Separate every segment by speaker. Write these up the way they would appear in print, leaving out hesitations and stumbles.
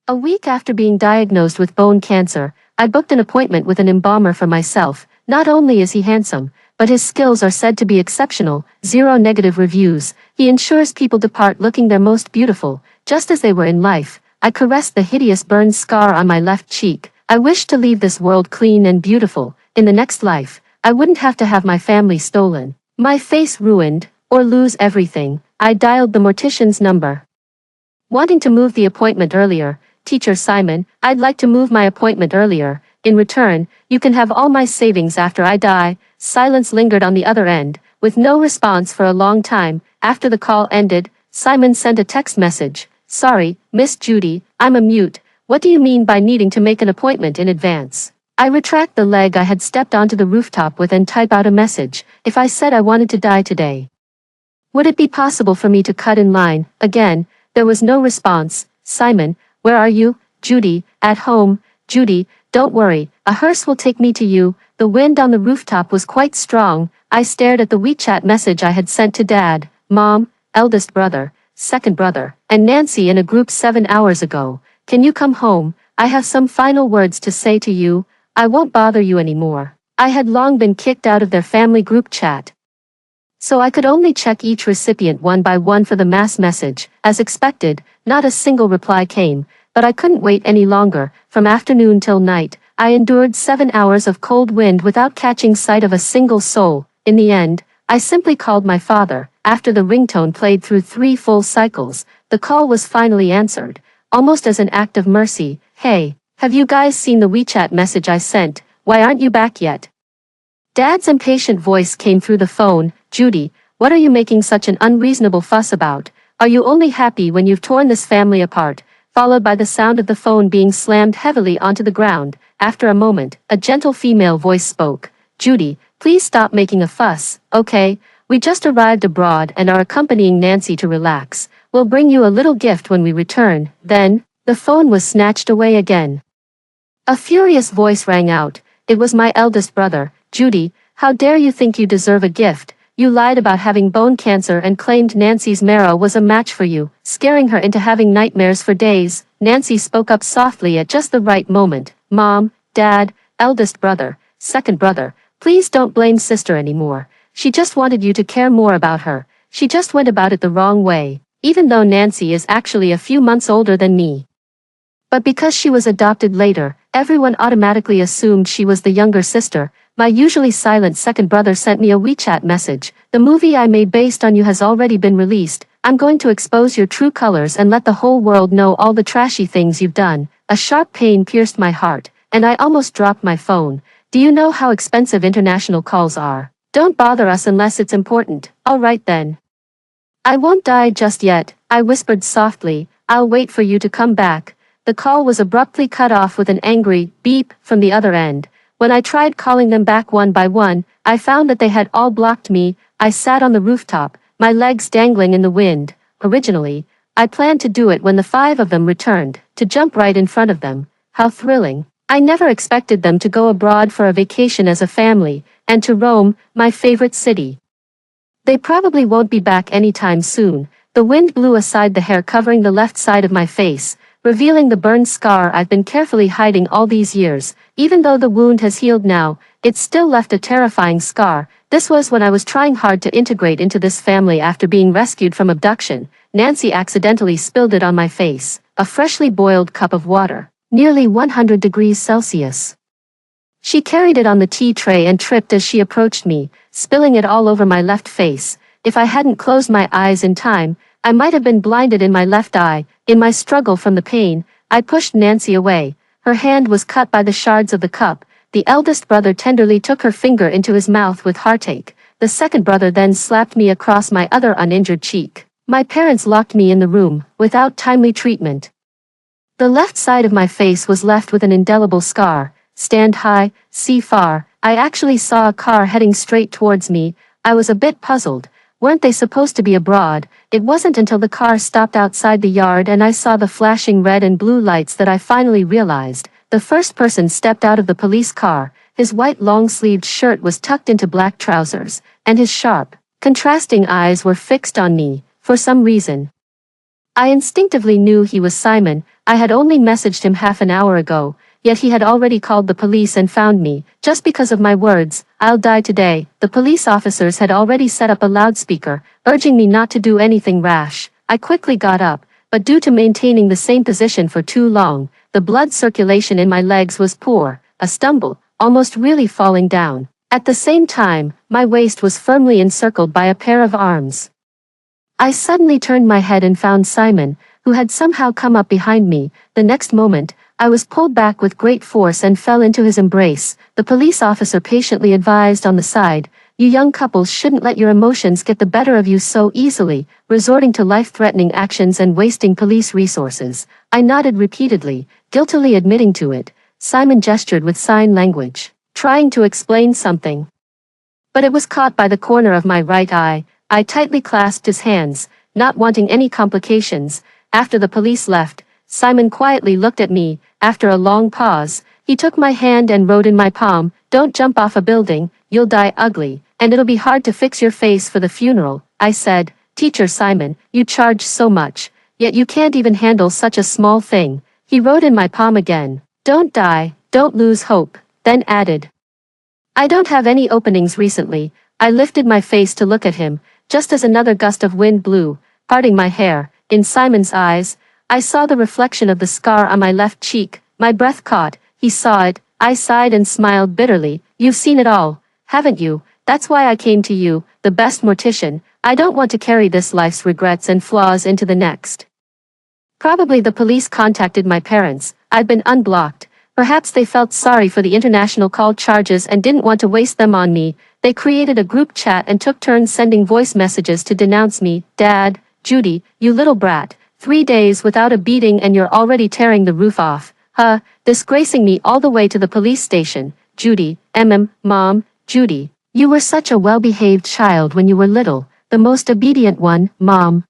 Speaker 1: A week after being diagnosed with bone cancer, I booked an appointment with an embalmer for myself. Not only is he handsome, but his skills are said to be exceptional, 0 negative reviews. He ensures people depart looking their most beautiful, just as they were in life. I caressed the hideous burn scar on my left cheek. I wished to leave this world clean and beautiful. In the next life, I wouldn't have to have my family stolen, my face ruined, or lose everything. I dialed the mortician's number, wanting to move the appointment earlier. Teacher Simon, I'd like to move my appointment earlier. In return, you can have all my savings after I die. Silence lingered on the other end, with no response for a long time. After the call ended, Simon sent a text message. Sorry, Miss Judy, I'm a mute. What do you mean by needing to make an appointment in advance? I retract the leg I had stepped onto the rooftop with and type out a message. If I said I wanted to die today, would it be possible for me to cut in line? Again, there was no response. Simon, where are you? Judy, at home. Judy, don't worry, a hearse will take me to you. The wind on the rooftop was quite strong. I stared at the WeChat message I had sent to Dad, Mom, eldest brother, second brother, and Nancy in a group 7 hours ago. Can you come home? I have some final words to say to you. I won't bother you anymore. I had long been kicked out of their family group chat, so I could only check each recipient one by one for the mass message. As expected, not a single reply came, but I couldn't wait any longer. From afternoon till night, I endured 7 hours of cold wind without catching sight of a single soul. In the end, I simply called my father. After the ringtone played through 3 full cycles, the call was finally answered, almost as an act of mercy. Hey, have you guys seen the WeChat message I sent? Why aren't you back yet? Dad's impatient voice came through the phone. Judy, what are you making such an unreasonable fuss about? Are you only happy when you've torn this family apart? Followed by the sound of the phone being slammed heavily onto the ground. After a moment, a gentle female voice spoke. Judy, please stop making a fuss, okay? We just arrived abroad and are accompanying Nancy to relax. We'll bring you a little gift when we return. Then, the phone was snatched away again. A furious voice rang out. It was my eldest brother. Judy, how dare you think you deserve a gift? You lied about having bone cancer and claimed Nancy's marrow was a match for you, scaring her into having nightmares for days. Nancy spoke up softly at just the right moment. Mom, Dad, eldest brother, second brother, please don't blame sister anymore. She just wanted you to care more about her. She just went about it the wrong way, even though Nancy is actually a few months older than me. But because she was adopted later, everyone automatically assumed she was the younger sister. My usually silent second brother sent me a WeChat message. The movie I made based on you has already been released. I'm going to expose your true colors and let the whole world know all the trashy things you've done. A sharp pain pierced my heart, and I almost dropped my phone. Do you know how expensive international calls are? Don't bother us unless it's important. All right then. I won't die just yet, I whispered softly. I'll wait for you to come back. The call was abruptly cut off with an angry beep from the other end. When I tried calling them back one by one, I found that they had all blocked me. I sat on the rooftop, my legs dangling in the wind. Originally, I planned to do it when the 5 of them returned, to jump right in front of them. How thrilling. I never expected them to go abroad for a vacation as a family, and to Rome, my favorite city. They probably won't be back anytime soon. The wind blew aside the hair covering the left side of my face, revealing the burn scar I've been carefully hiding all these years. Even though the wound has healed now, it still left a terrifying scar. This was when I was trying hard to integrate into this family after being rescued from abduction. Nancy accidentally spilled it on my face, a freshly boiled cup of water, nearly 100 degrees Celsius. She carried it on the tea tray and tripped as she approached me, spilling it all over my left face. If I hadn't closed my eyes in time, I might have been blinded in my left eye. In my struggle from the pain, I pushed Nancy away. Her hand was cut by the shards of the cup. The eldest brother tenderly took her finger into his mouth with heartache. The second brother then slapped me across my other uninjured cheek. My parents locked me in the room, without timely treatment. The left side of my face was left with an indelible scar. Stand high, see far. I actually saw a car heading straight towards me. I was a bit puzzled. Weren't they supposed to be abroad? It wasn't until the car stopped outside the yard and I saw the flashing red and blue lights that I finally realized. The first person stepped out of the police car. His white long-sleeved shirt was tucked into black trousers, and his sharp, contrasting eyes were fixed on me, for some reason. I instinctively knew he was Simon. I had only messaged him half an hour ago, yet he had already called the police and found me, just because of my words, "I'll die today." The police officers had already set up a loudspeaker, urging me not to do anything rash. I quickly got up, but due to maintaining the same position for too long, the blood circulation in my legs was poor. A stumble, almost really falling down. At the same time, my waist was firmly encircled by a pair of arms. I suddenly turned my head and found Simon, who had somehow come up behind me. The next moment, I was pulled back with great force and fell into his embrace. The police officer patiently advised on the side, "You young couples shouldn't let your emotions get the better of you so easily, resorting to life-threatening actions and wasting police resources." I nodded repeatedly, guiltily admitting to it. Simon gestured with sign language, trying to explain something. But it was caught by the corner of my right eye. I tightly clasped his hands, not wanting any complications. After the police left, Simon quietly looked at me. After a long pause, he took my hand and wrote in my palm, "Don't jump off a building, you'll die ugly, and it'll be hard to fix your face for the funeral." I said, "Teacher Simon, you charge so much, yet you can't even handle such a small thing." He wrote in my palm again, "Don't die, don't lose hope," then added, "I don't have any openings recently." I lifted my face to look at him, just as another gust of wind blew, parting my hair. In Simon's eyes, I saw the reflection of the scar on my left cheek. My breath caught. He saw it. I sighed and smiled bitterly. "You've seen it all, haven't you? That's why I came to you, the best mortician. I don't want to carry this life's regrets and flaws into the next." Probably the police contacted my parents. I'd been unblocked. Perhaps they felt sorry for the international call charges and didn't want to waste them on me. They created a group chat and took turns sending voice messages to denounce me. "Dad, Judy, you little brat. 3 days without a beating and you're already tearing the roof off. Disgracing me all the way to the police station. Judy, Mom, Judy, you were such a well-behaved child when you were little, the most obedient one, Mom.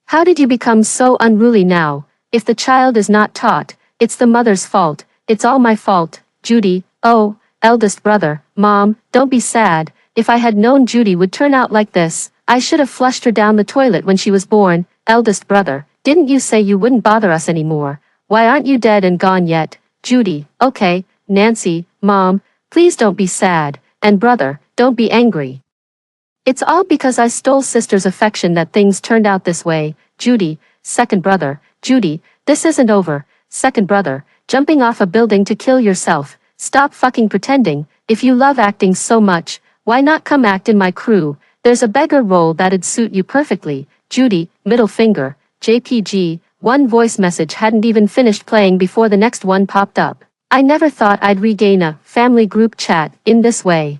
Speaker 1: How did you become so unruly now? If the child is not taught, it's the mother's fault. It's all my fault, Judy." "Oh, eldest brother, Mom, don't be sad. If I had known Judy would turn out like this, I should have flushed her down the toilet when she was born." "Eldest brother, didn't you say you wouldn't bother us anymore? Why aren't you dead and gone yet?" Judy, "Okay, Nancy, Mom, please don't be sad, and brother, don't be angry. It's all because I stole sister's affection that things turned out this way." Judy, second brother, "Judy, this isn't over." Second brother, "Jumping off a building to kill yourself. Stop fucking pretending. If you love acting so much, why not come act in my crew? There's a beggar role that'd suit you perfectly." Judy, middle finger, JPG. One voice message hadn't even finished playing before the next one popped up. I never thought I'd regain a family group chat in this way.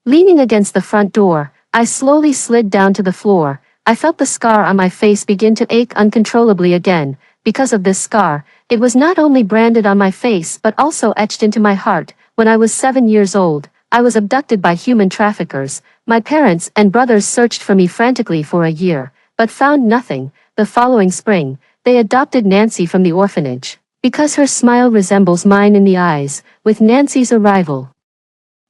Speaker 1: Leaning against the front door, I slowly slid down to the floor. I felt the scar on my face begin to ache uncontrollably again. Because of this scar, it was not only branded on my face but also etched into my heart. When I was 7 years old, I was abducted by human traffickers. My parents and brothers searched for me frantically for a year, but found nothing. The following spring, they adopted Nancy from the orphanage. Because her smile resembles mine in the eyes, with Nancy's arrival,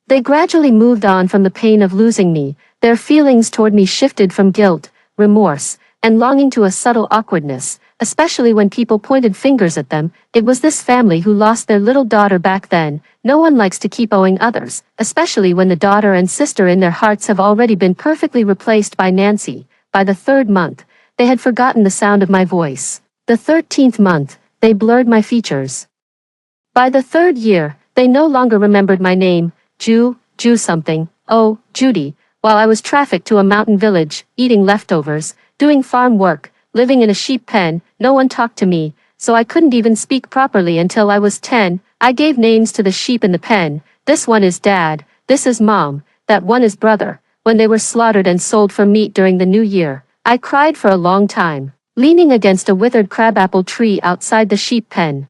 Speaker 1: they gradually moved on from the pain of losing me. Their feelings toward me shifted from guilt, remorse, and longing to a subtle awkwardness, especially when people pointed fingers at them. It was this family who lost their little daughter back then. No one likes to keep owing others, especially when the daughter and sister in their hearts have already been perfectly replaced by Nancy. By the 3rd month, they had forgotten the sound of my voice. The 13th month, they blurred my features. By the 3rd year, they no longer remembered my name. Jew something. Oh, Judy. While I was trafficked to a mountain village, eating leftovers, doing farm work, living in a sheep pen, no one talked to me, so I couldn't even speak properly until I was 10. I gave names to the sheep in the pen. This one is Dad, this is Mom, that one is Brother. When they were slaughtered and sold for meat during the New Year, I cried for a long time, leaning against a withered crabapple tree outside the sheep pen.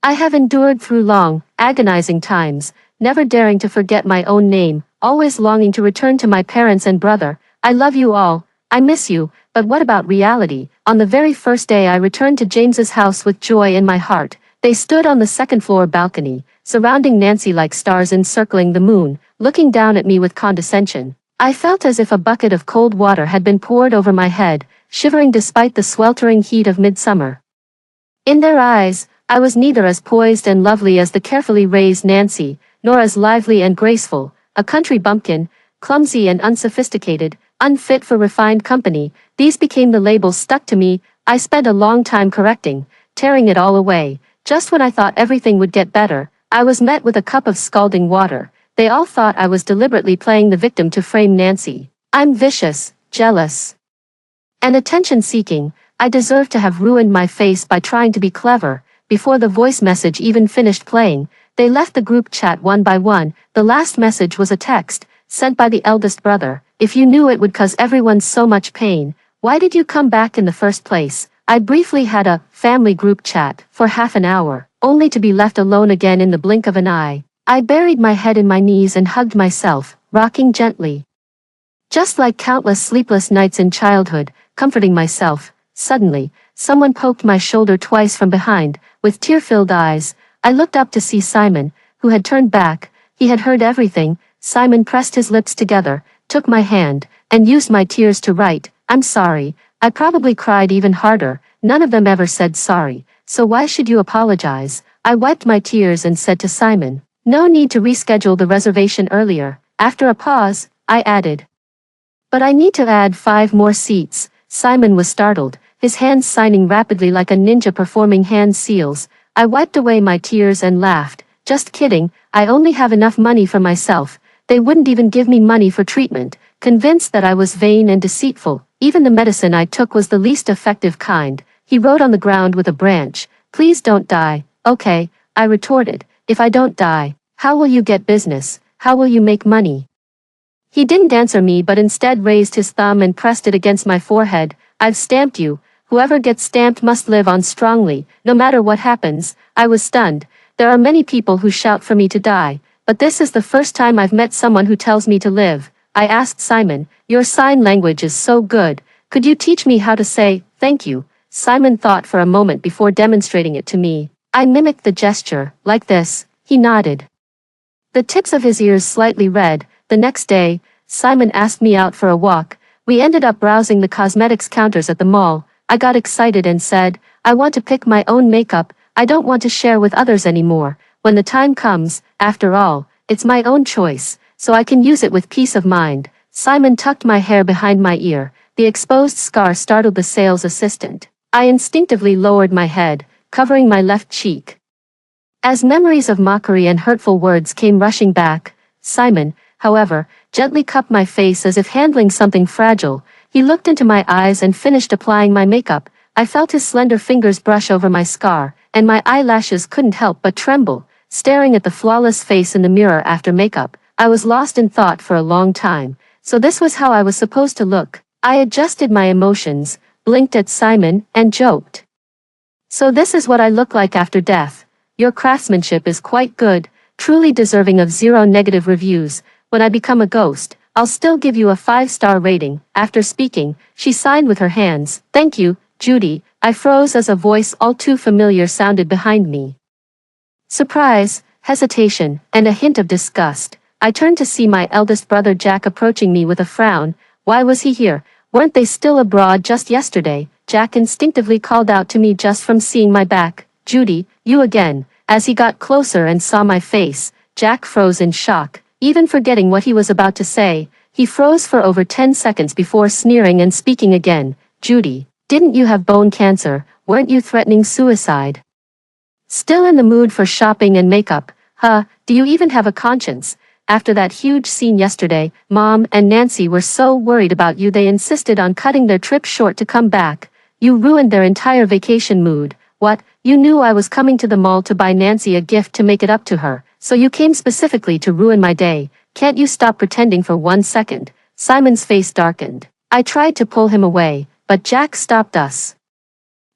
Speaker 1: I have endured through long, agonizing times, never daring to forget my own name, always longing to return to my parents and brother. I love you all, I miss you, but what about reality? On the very first day I returned to James's house with joy in my heart. They stood on the 2nd floor balcony, surrounding Nancy like stars encircling the moon, looking down at me with condescension. I felt as if a bucket of cold water had been poured over my head. shivering despite the sweltering heat of midsummer. In their eyes, I was neither as poised and lovely as the carefully raised Nancy, nor as lively and graceful, a country bumpkin, clumsy and unsophisticated, unfit for refined company. These became the labels stuck to me. I spent a long time correcting, tearing it all away. Just when I thought everything would get better, I was met with a cup of scalding water. They all thought I was deliberately playing the victim to frame Nancy. I'm vicious, jealous, and attention-seeking. I deserve to have ruined my face by trying to be clever. Before the voice message even finished playing, they left the group chat one by one. The last message was a text, sent by the eldest brother. If you knew it would cause everyone so much pain, why did you come back in the first place? I briefly had a family group chat for half an hour, only to be left alone again in the blink of an eye. I buried my head in my knees and hugged myself, rocking gently. Just like countless sleepless nights in childhood, comforting myself. Suddenly, someone poked my shoulder twice from behind. With tear-filled eyes, I looked up to see Simon, who had turned back. He had heard everything. Simon pressed his lips together, took my hand, and used my tears to write, "I'm sorry." I probably cried even harder. None of them ever said sorry, so why should you apologize? I wiped my tears and said to Simon, "No need to reschedule the reservation earlier." After a pause, I added, "But I need to add 5 more seats." Simon was startled, his hands signing rapidly like a ninja performing hand seals. I wiped away my tears and laughed. "Just kidding, I only have enough money for myself. They wouldn't even give me money for treatment." Convinced that I was vain and deceitful, even the medicine I took was the least effective kind. He wrote on the ground with a branch, "Please don't die." "Okay," I retorted, "if I don't die, how will you get business? How will you make money?" He didn't answer me but instead raised his thumb and pressed it against my forehead. "I've stamped you. Whoever gets stamped must live on strongly, no matter what happens." I was stunned. There are many people who shout for me to die, but this is the first time I've met someone who tells me to live. I asked Simon, "Your sign language is so good. Could you teach me how to say, thank you?" Simon thought for a moment before demonstrating it to me. I mimicked the gesture, like this. He nodded. The tips of his ears slightly red. The next day, Simon asked me out for a walk. We ended up browsing the cosmetics counters at the mall. I got excited and said, "I want to pick my own makeup. I don't want to share with others anymore. When the time comes, after all, it's my own choice, so I can use it with peace of mind." Simon tucked my hair behind my ear. The exposed scar startled the sales assistant. I instinctively lowered my head, covering my left cheek. As memories of mockery and hurtful words came rushing back, Simon, however, gently cupped my face as if handling something fragile. He looked into my eyes and finished applying my makeup. I felt his slender fingers brush over my scar, and my eyelashes couldn't help but tremble. Staring at the flawless face in the mirror after makeup, I was lost in thought for a long time. So this was how I was supposed to look. I adjusted my emotions, blinked at Simon, and joked. "So this is what I look like after death. Your craftsmanship is quite good, truly deserving of 0 negative reviews. When I become a ghost, I'll still give you a 5-star rating." After speaking, she signed with her hands. "Thank you, Judy." I froze as a voice all too familiar sounded behind me. Surprise, hesitation, and a hint of disgust. I turned to see my eldest brother Jack approaching me with a frown. Why was he here? Weren't they still abroad just yesterday? Jack instinctively called out to me just from seeing my back. "Judy, you again." As he got closer and saw my face, Jack froze in shock. Even forgetting what he was about to say, he froze for over 10 seconds before sneering and speaking again. "Judy, didn't you have bone cancer? Weren't you threatening suicide? Still in the mood for shopping and makeup? Huh, do you even have a conscience? After that huge scene yesterday, Mom and Nancy were so worried about you they insisted on cutting their trip short to come back. You ruined their entire vacation mood." "What? You knew I was coming to the mall to buy Nancy a gift to make it up to her, so you came specifically to ruin my day. Can't you stop pretending for 1 second?" Simon's face darkened. I tried to pull him away, but Jack stopped us.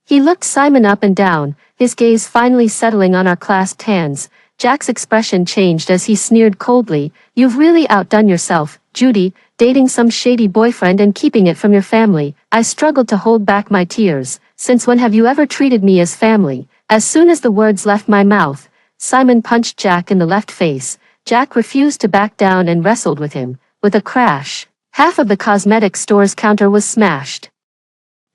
Speaker 1: He looked Simon up and down, his gaze finally settling on our clasped hands. Jack's expression changed as he sneered coldly. "You've really outdone yourself, Judy, dating some shady boyfriend and keeping it from your family." I struggled to hold back my tears. "Since when have you ever treated me as family?" As soon as the words left my mouth, Simon punched Jack in the left face. Jack refused to back down and wrestled with him. With a crash, half of the cosmetic store's counter was smashed.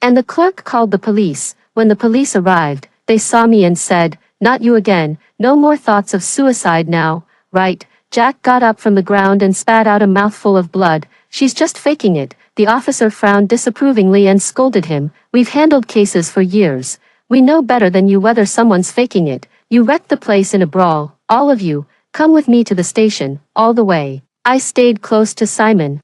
Speaker 1: And the clerk called the police. When the police arrived, they saw me and said, "Not you again, no more thoughts of suicide now, right?" Jack got up from the ground and spat out a mouthful of blood. "She's just faking it." The officer frowned disapprovingly and scolded him. "We've handled cases for years. We know better than you whether someone's faking it. You wrecked the place in a brawl, all of you. Come with me to the station, all the way." I stayed close to Simon.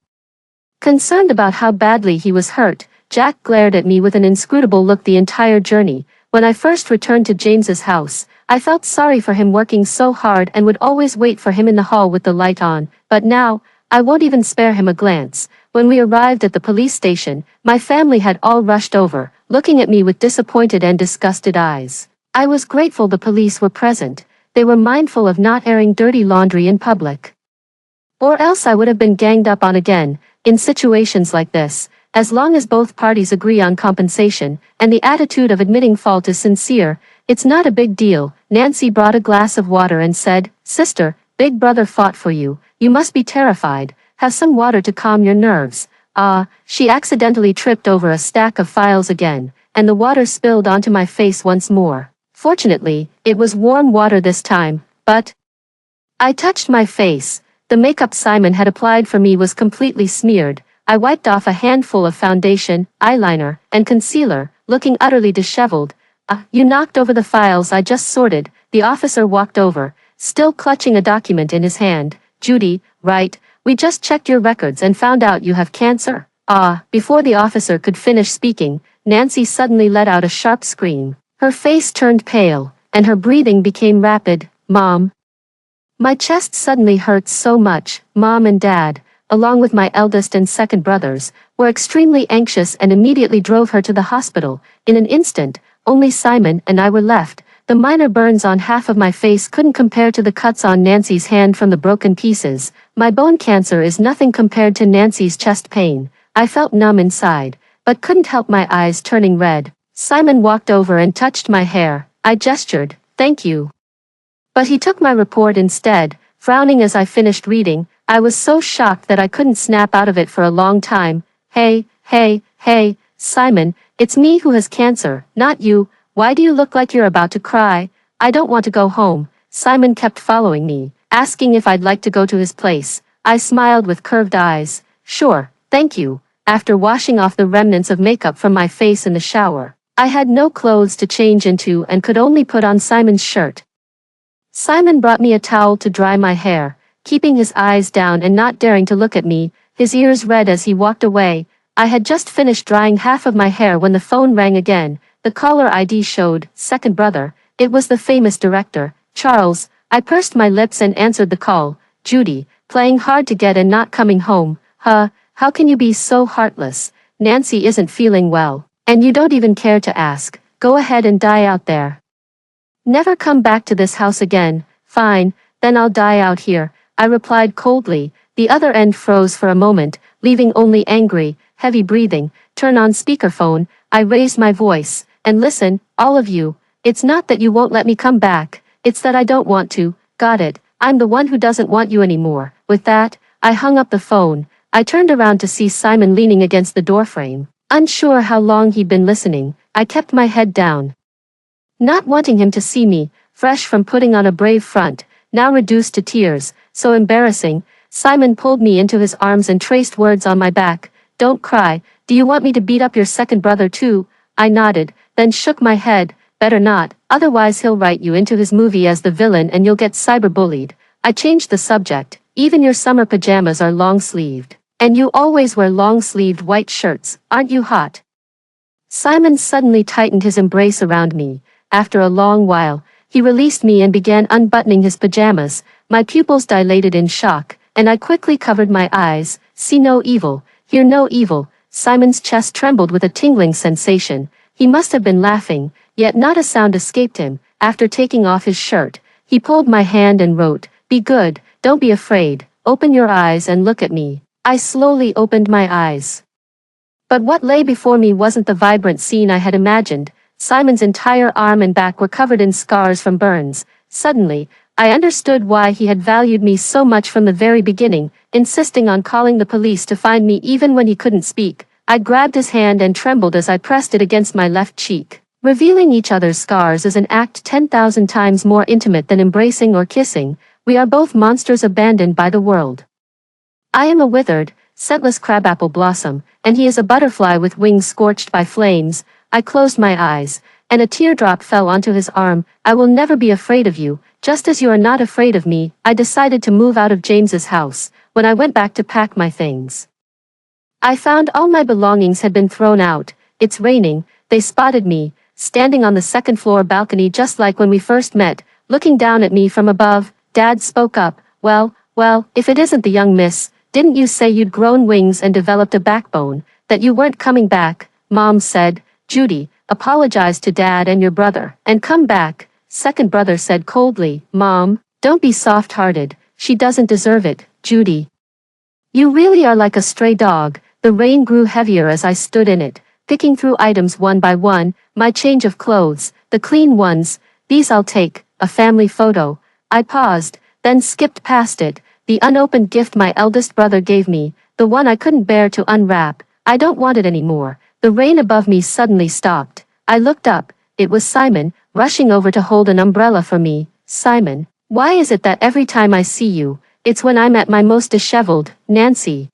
Speaker 1: Concerned about how badly he was hurt, Jack glared at me with an inscrutable look the entire journey. When I first returned to James's house, I felt sorry for him working so hard and would always wait for him in the hall with the light on, but now, I won't even spare him a glance. When we arrived at the police station, my family had all rushed over, looking at me with disappointed and disgusted eyes. I was grateful the police were present. They were mindful of not airing dirty laundry in public. Or else I would have been ganged up on again. In situations like this, as long as both parties agree on compensation, and the attitude of admitting fault is sincere, it's not a big deal. Nancy brought a glass of water and said, "Sister, Big Brother fought for you. You must be terrified. Have some water to calm your nerves." She accidentally tripped over a stack of files again, and the water spilled onto my face once more. Fortunately, it was warm water this time, but I touched my face. The makeup Simon had applied for me was completely smeared. I wiped off a handful of foundation, eyeliner, and concealer, looking utterly disheveled. You knocked over the files I just sorted." The officer walked over, still clutching a document in his hand. "Judy, right? We just checked your records and found out you have cancer." Before the officer could finish speaking, Nancy suddenly let out a sharp scream. Her face turned pale, and her breathing became rapid. "Mom." My chest suddenly hurt so much. Mom and Dad, along with my eldest and second brothers, were extremely anxious and immediately drove her to the hospital. In an instant, only Simon and I were left. The minor burns on half of my face couldn't compare to the cuts on Nancy's hand from the broken pieces. My bone cancer is nothing compared to Nancy's chest pain. I felt numb inside, but couldn't help my eyes turning red. Simon walked over and touched my hair. I gestured, "Thank you." But he took my report instead, frowning as I finished reading. I was so shocked that I couldn't snap out of it for a long time. Hey, Simon, it's me who has cancer, not you. Why do you look like you're about to cry?" "I don't want to go home." Simon kept following me, asking if I'd like to go to his place. I smiled with curved eyes. "Sure, thank you." After washing off the remnants of makeup from my face in the shower, I had no clothes to change into and could only put on Simon's shirt. Simon brought me a towel to dry my hair, keeping his eyes down and not daring to look at me, his ears red as he walked away. I had just finished drying half of my hair when the phone rang again. The caller ID showed, "Second brother." It was the famous director, Charles. I pursed my lips and answered the call. "Judy, playing hard to get and not coming home. How can you be so heartless? Nancy isn't feeling well, and you don't even care to ask. Go ahead and die out there. Never come back to this house again." "Fine, then I'll die out here," I replied coldly. The other end froze for a moment, leaving only angry, heavy breathing. "Turn on speakerphone." I raised my voice. "And listen, all of you. It's not that you won't let me come back, it's that I don't want to. Got it? I'm the one who doesn't want you anymore." With that, I hung up the phone. I turned around to see Simon leaning against the doorframe. Unsure how long he'd been listening, I kept my head down, not wanting him to see me, fresh from putting on a brave front, now reduced to tears. So embarrassing. Simon pulled me into his arms and traced words on my back. "Don't cry. Do you want me to beat up your second brother too?" I nodded, then shook my head. "Better not, otherwise he'll write you into his movie as the villain and you'll get cyberbullied." I changed the subject. "Even your summer pajamas are long-sleeved. And you always wear long-sleeved white shirts, aren't you hot?" Simon suddenly tightened his embrace around me. After a long while, he released me and began unbuttoning his pajamas. My pupils dilated in shock, and I quickly covered my eyes. "See no evil, hear no evil." Simon's chest trembled with a tingling sensation. He must have been laughing, yet not a sound escaped him. After taking off his shirt, he pulled my hand and wrote, "Be good, don't be afraid, open your eyes and look at me." I slowly opened my eyes. But what lay before me wasn't the vibrant scene I had imagined. Simon's entire arm and back were covered in scars from burns. Suddenly, I understood why he had valued me so much from the very beginning, insisting on calling the police to find me even when he couldn't speak. I grabbed his hand and trembled as I pressed it against my left cheek. Revealing each other's scars is an act 10,000 times more intimate than embracing or kissing. We are both monsters abandoned by the world. I am a withered, scentless crabapple blossom, and he is a butterfly with wings scorched by flames. I closed my eyes, and a teardrop fell onto his arm. I will never be afraid of you, just as you are not afraid of me. I decided to move out of James's house. When I went back to pack my things, I found all my belongings had been thrown out. It's raining. They spotted me, standing on the second floor balcony just like when we first met, looking down at me from above. Dad spoke up. Well, if it isn't the young miss, didn't you say you'd grown wings and developed a backbone, that you weren't coming back? Mom said. Judy, apologize to Dad and your brother, and come back. Second brother said coldly. Mom, don't be soft-hearted. She doesn't deserve it, Judy. You really are like a stray dog. The rain grew heavier as I stood in it, picking through items one by one, my change of clothes, the clean ones. These I'll take, a family photo. I paused, then skipped past it, the unopened gift my eldest brother gave me, the one I couldn't bear to unwrap. I don't want it anymore. The rain above me suddenly stopped. I looked up. It was Simon, rushing over to hold an umbrella for me. Simon, why is it that every time I see you, it's when I'm at my most disheveled? Nancy,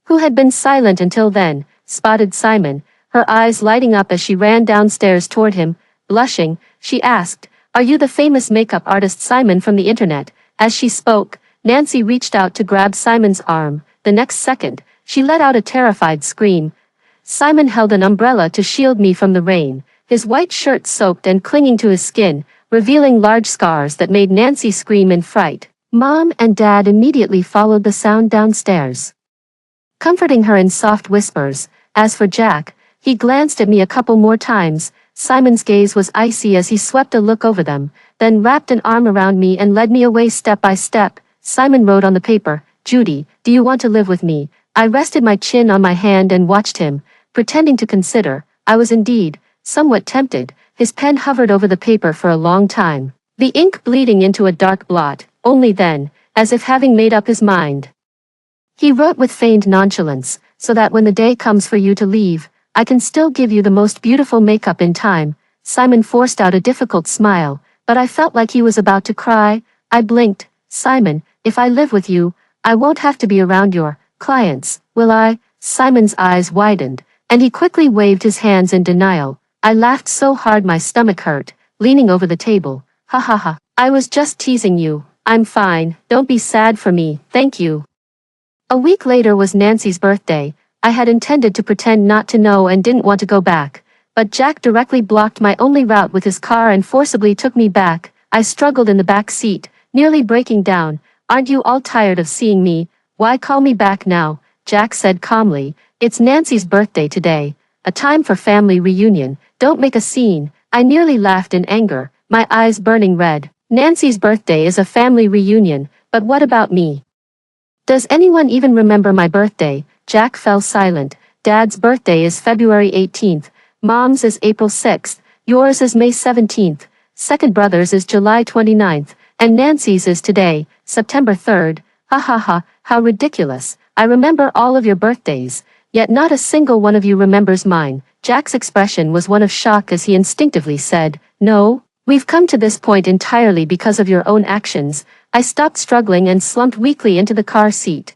Speaker 1: who had been silent until then, spotted Simon, her eyes lighting up as she ran downstairs toward him. Blushing, she asked, "Are you the famous makeup artist Simon from the internet?" As she spoke, Nancy reached out to grab Simon's arm. The next second, she let out a terrified scream. Simon held an umbrella to shield me from the rain, his white shirt soaked and clinging to his skin, revealing large scars that made Nancy scream in fright. Mom and Dad immediately followed the sound downstairs, comforting her in soft whispers. As for Jack, he glanced at me a couple more times. Simon's gaze was icy as he swept a look over them, then wrapped an arm around me and led me away step by step. Simon wrote on the paper, "Judy, do you want to live with me?" I rested my chin on my hand and watched him, pretending to consider. I was indeed somewhat tempted. His pen hovered over the paper for a long time, the ink bleeding into a dark blot. Only then, as if having made up his mind, he wrote with feigned nonchalance, "So that when the day comes for you to leave, I can still give you the most beautiful makeup in time." Simon forced out a difficult smile, but I felt like he was about to cry. I blinked. "Simon, if I live with you, I won't have to be around your clients, will I?" Simon's eyes widened, and he quickly waved his hands in denial. I laughed so hard my stomach hurt, leaning over the table. "Ha ha ha, I was just teasing you. I'm fine, don't be sad for me, thank you." A week later was Nancy's birthday. I had intended to pretend not to know and didn't want to go back, but Jack directly blocked my only route with his car and forcibly took me back. I struggled in the back seat, nearly breaking down. "Aren't you all tired of seeing me? Why call me back now?" Jack said calmly. "It's Nancy's birthday today, a time for family reunion. Don't make a scene." I nearly laughed in anger, my eyes burning red. Nancy's birthday is a family reunion, but what about me? Does anyone even remember my birthday? Jack fell silent. Dad's birthday is February 18th, Mom's is April 6th, yours is May 17th, second brother's is July 29th, and Nancy's is today, September 3rd. Ha ha ha, how ridiculous. I remember all of your birthdays, yet not a single one of you remembers mine. Jack's expression was one of shock as he instinctively said, "No, we've come to this point entirely because of your own actions." I stopped struggling and slumped weakly into the car seat,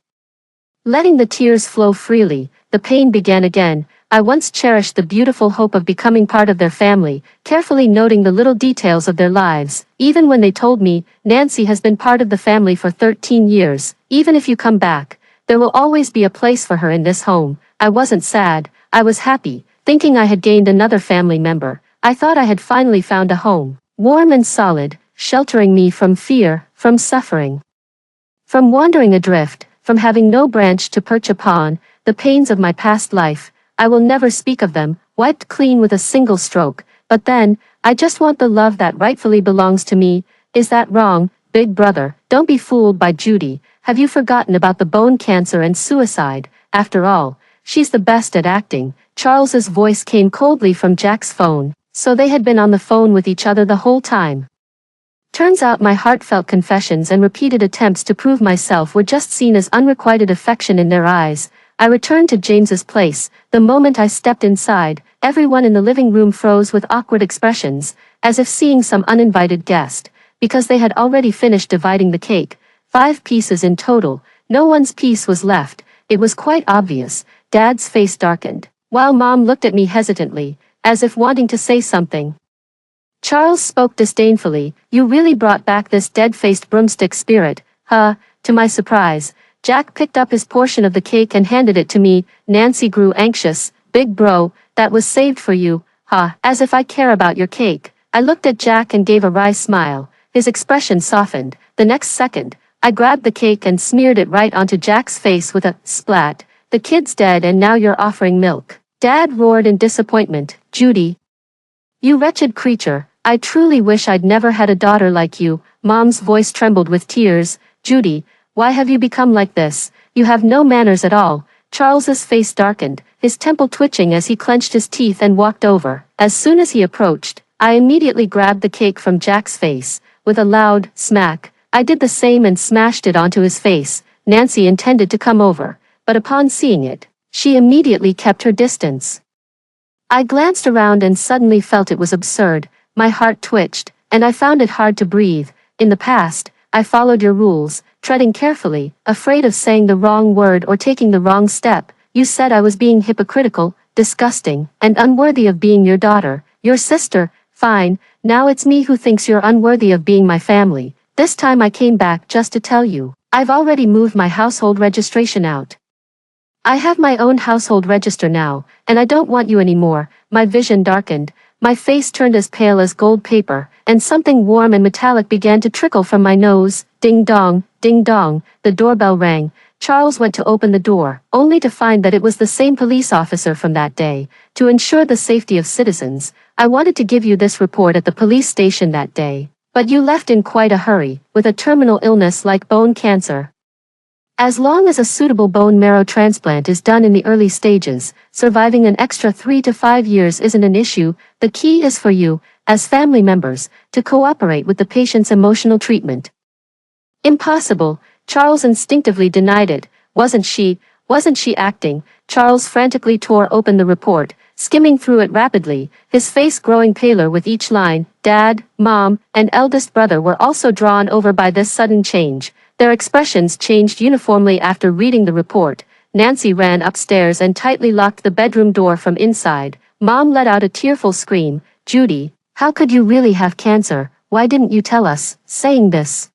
Speaker 1: letting the tears flow freely. The pain began again. I once cherished the beautiful hope of becoming part of their family, carefully noting the little details of their lives. Even when they told me, "Nancy has been part of the family for 13 years. Even if you come back, there will always be a place for her in this home." I wasn't sad. I was happy, thinking I had gained another family member. I thought I had finally found a home, warm and solid, sheltering me from fear, from suffering, from wandering adrift, from having no branch to perch upon. The pains of my past life, I will never speak of them, wiped clean with a single stroke. But then, I just want the love that rightfully belongs to me. Is that wrong, big brother? Don't be fooled by Judy. Have you forgotten about the bone cancer and suicide? After all, she's the best at acting. Charles's voice came coldly from Jack's phone. So they had been on the phone with each other the whole time. Turns out my heartfelt confessions and repeated attempts to prove myself were just seen as unrequited affection in their eyes. I returned to James's place. The moment I stepped inside, everyone in the living room froze with awkward expressions, as if seeing some uninvited guest, because they had already finished dividing the cake, 5 pieces in total. No one's piece was left. It was quite obvious. Dad's face darkened, while Mom looked at me hesitantly, as if wanting to say something. Charles spoke disdainfully. "You really brought back this dead-faced broomstick spirit, huh?" To my surprise, Jack picked up his portion of the cake and handed it to me. Nancy grew anxious. "Big bro, that was saved for you, huh? As if I care about your cake." I looked at Jack and gave a wry smile. His expression softened. The next second, I grabbed the cake and smeared it right onto Jack's face with a splat. "The kid's dead and now you're offering milk." Dad roared in disappointment. "Judy, you wretched creature, I truly wish I'd never had a daughter like you." Mom's voice trembled with tears. "Judy, why have you become like this? You have no manners at all." Charles's face darkened, his temple twitching as he clenched his teeth and walked over. As soon as he approached, I immediately grabbed the cake from Jack's face. With a loud smack, I did the same and smashed it onto his face. Nancy intended to come over, but upon seeing it, she immediately kept her distance. I glanced around and suddenly felt it was absurd. My heart twitched, and I found it hard to breathe. In the past, I followed your rules, treading carefully, afraid of saying the wrong word or taking the wrong step. You said I was being hypocritical, disgusting, and unworthy of being your daughter, your sister. Fine, now it's me who thinks you're unworthy of being my family. This time I came back just to tell you, I've already moved my household registration out. I have my own household register now, and I don't want you anymore." My vision darkened, my face turned as pale as gold paper, and something warm and metallic began to trickle from my nose. Ding dong, the doorbell rang. Charles went to open the door, only to find that it was the same police officer from that day. "To ensure the safety of citizens, I wanted to give you this report at the police station that day, but you left in quite a hurry, with a terminal illness like bone cancer. As long as a suitable bone marrow transplant is done in the early stages, surviving an extra 3 to 5 years isn't an issue. The key is for you, as family members, to cooperate with the patient's emotional treatment." "Impossible." Charles instinctively denied it. Wasn't she acting?" Charles frantically tore open the report, skimming through it rapidly, his face growing paler with each line. Dad, Mom, and eldest brother were also drawn over by this sudden change. Their expressions changed uniformly after reading the report. Nancy ran upstairs and tightly locked the bedroom door from inside. Mom let out a tearful scream. "Judy, how could you really have cancer? Why didn't you tell us?" Saying this,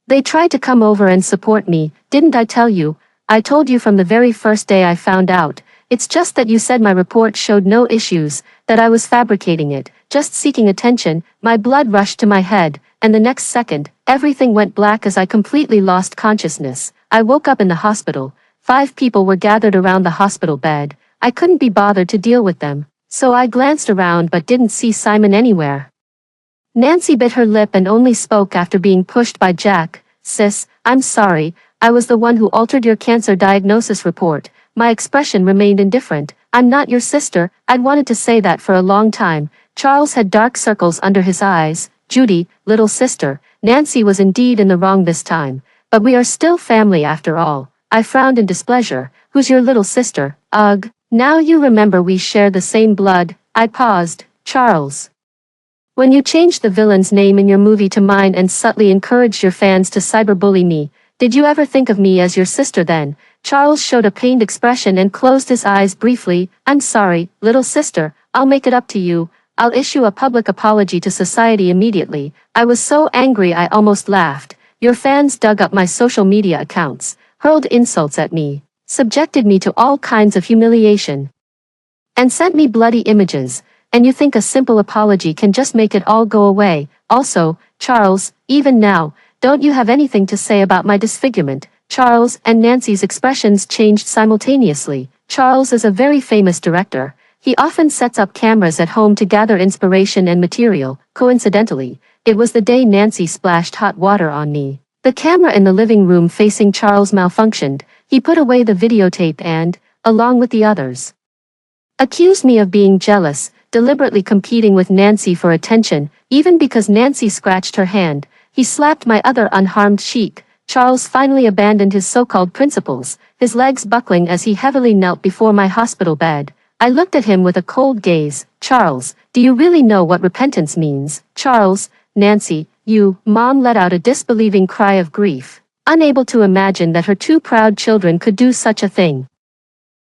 Speaker 1: "They tried to come over and support me, didn't I tell you? I told you from the very first day I found out. It's just that you said my report showed no issues, that I was fabricating it, just seeking attention." My blood rushed to my head, and the next second, everything went black as I completely lost consciousness. I woke up in the hospital. 5 people were gathered around the hospital bed. I couldn't be bothered to deal with them, so I glanced around but didn't see Simon anywhere. Nancy bit her lip and only spoke after being pushed by Jack. "Sis, I'm sorry, I was the one who altered your cancer diagnosis report." My expression remained indifferent. "I'm not your sister." I'd wanted to say that for a long time. Charles had dark circles under his eyes. "Judy, little sister." Nancy was indeed in the wrong this time, but we are still family after all. I frowned in displeasure. "Who's your little sister?" "Ugh, now you remember we share the same blood." I paused. "Charles, when you changed the villain's name in your movie to mine and subtly encouraged your fans to cyberbully me, did you ever think of me as your sister then?" Charles showed a pained expression and closed his eyes briefly. "I'm sorry, little sister, I'll make it up to you. I'll issue a public apology to society immediately." I was so angry I almost laughed. "Your fans dug up my social media accounts, hurled insults at me, subjected me to all kinds of humiliation, and sent me bloody images, and you think a simple apology can just make it all go away? Also, Charles, even now, don't you have anything to say about my disfigurement?" Charles and Nancy's expressions changed simultaneously. Charles is a very famous director. He often sets up cameras at home to gather inspiration and material. Coincidentally, it was the day Nancy splashed hot water on me. The camera in the living room facing Charles malfunctioned. He put away the videotape and, along with the others, accused me of being jealous, deliberately competing with Nancy for attention. Even because Nancy scratched her hand, he slapped my other unharmed cheek. Charles finally abandoned his so-called principles, his legs buckling as he heavily knelt before my hospital bed. I looked at him with a cold gaze. Charles, do you really know what repentance means? Charles, Nancy, you, Mom let out a disbelieving cry of grief, unable to imagine that her two proud children could do such a thing.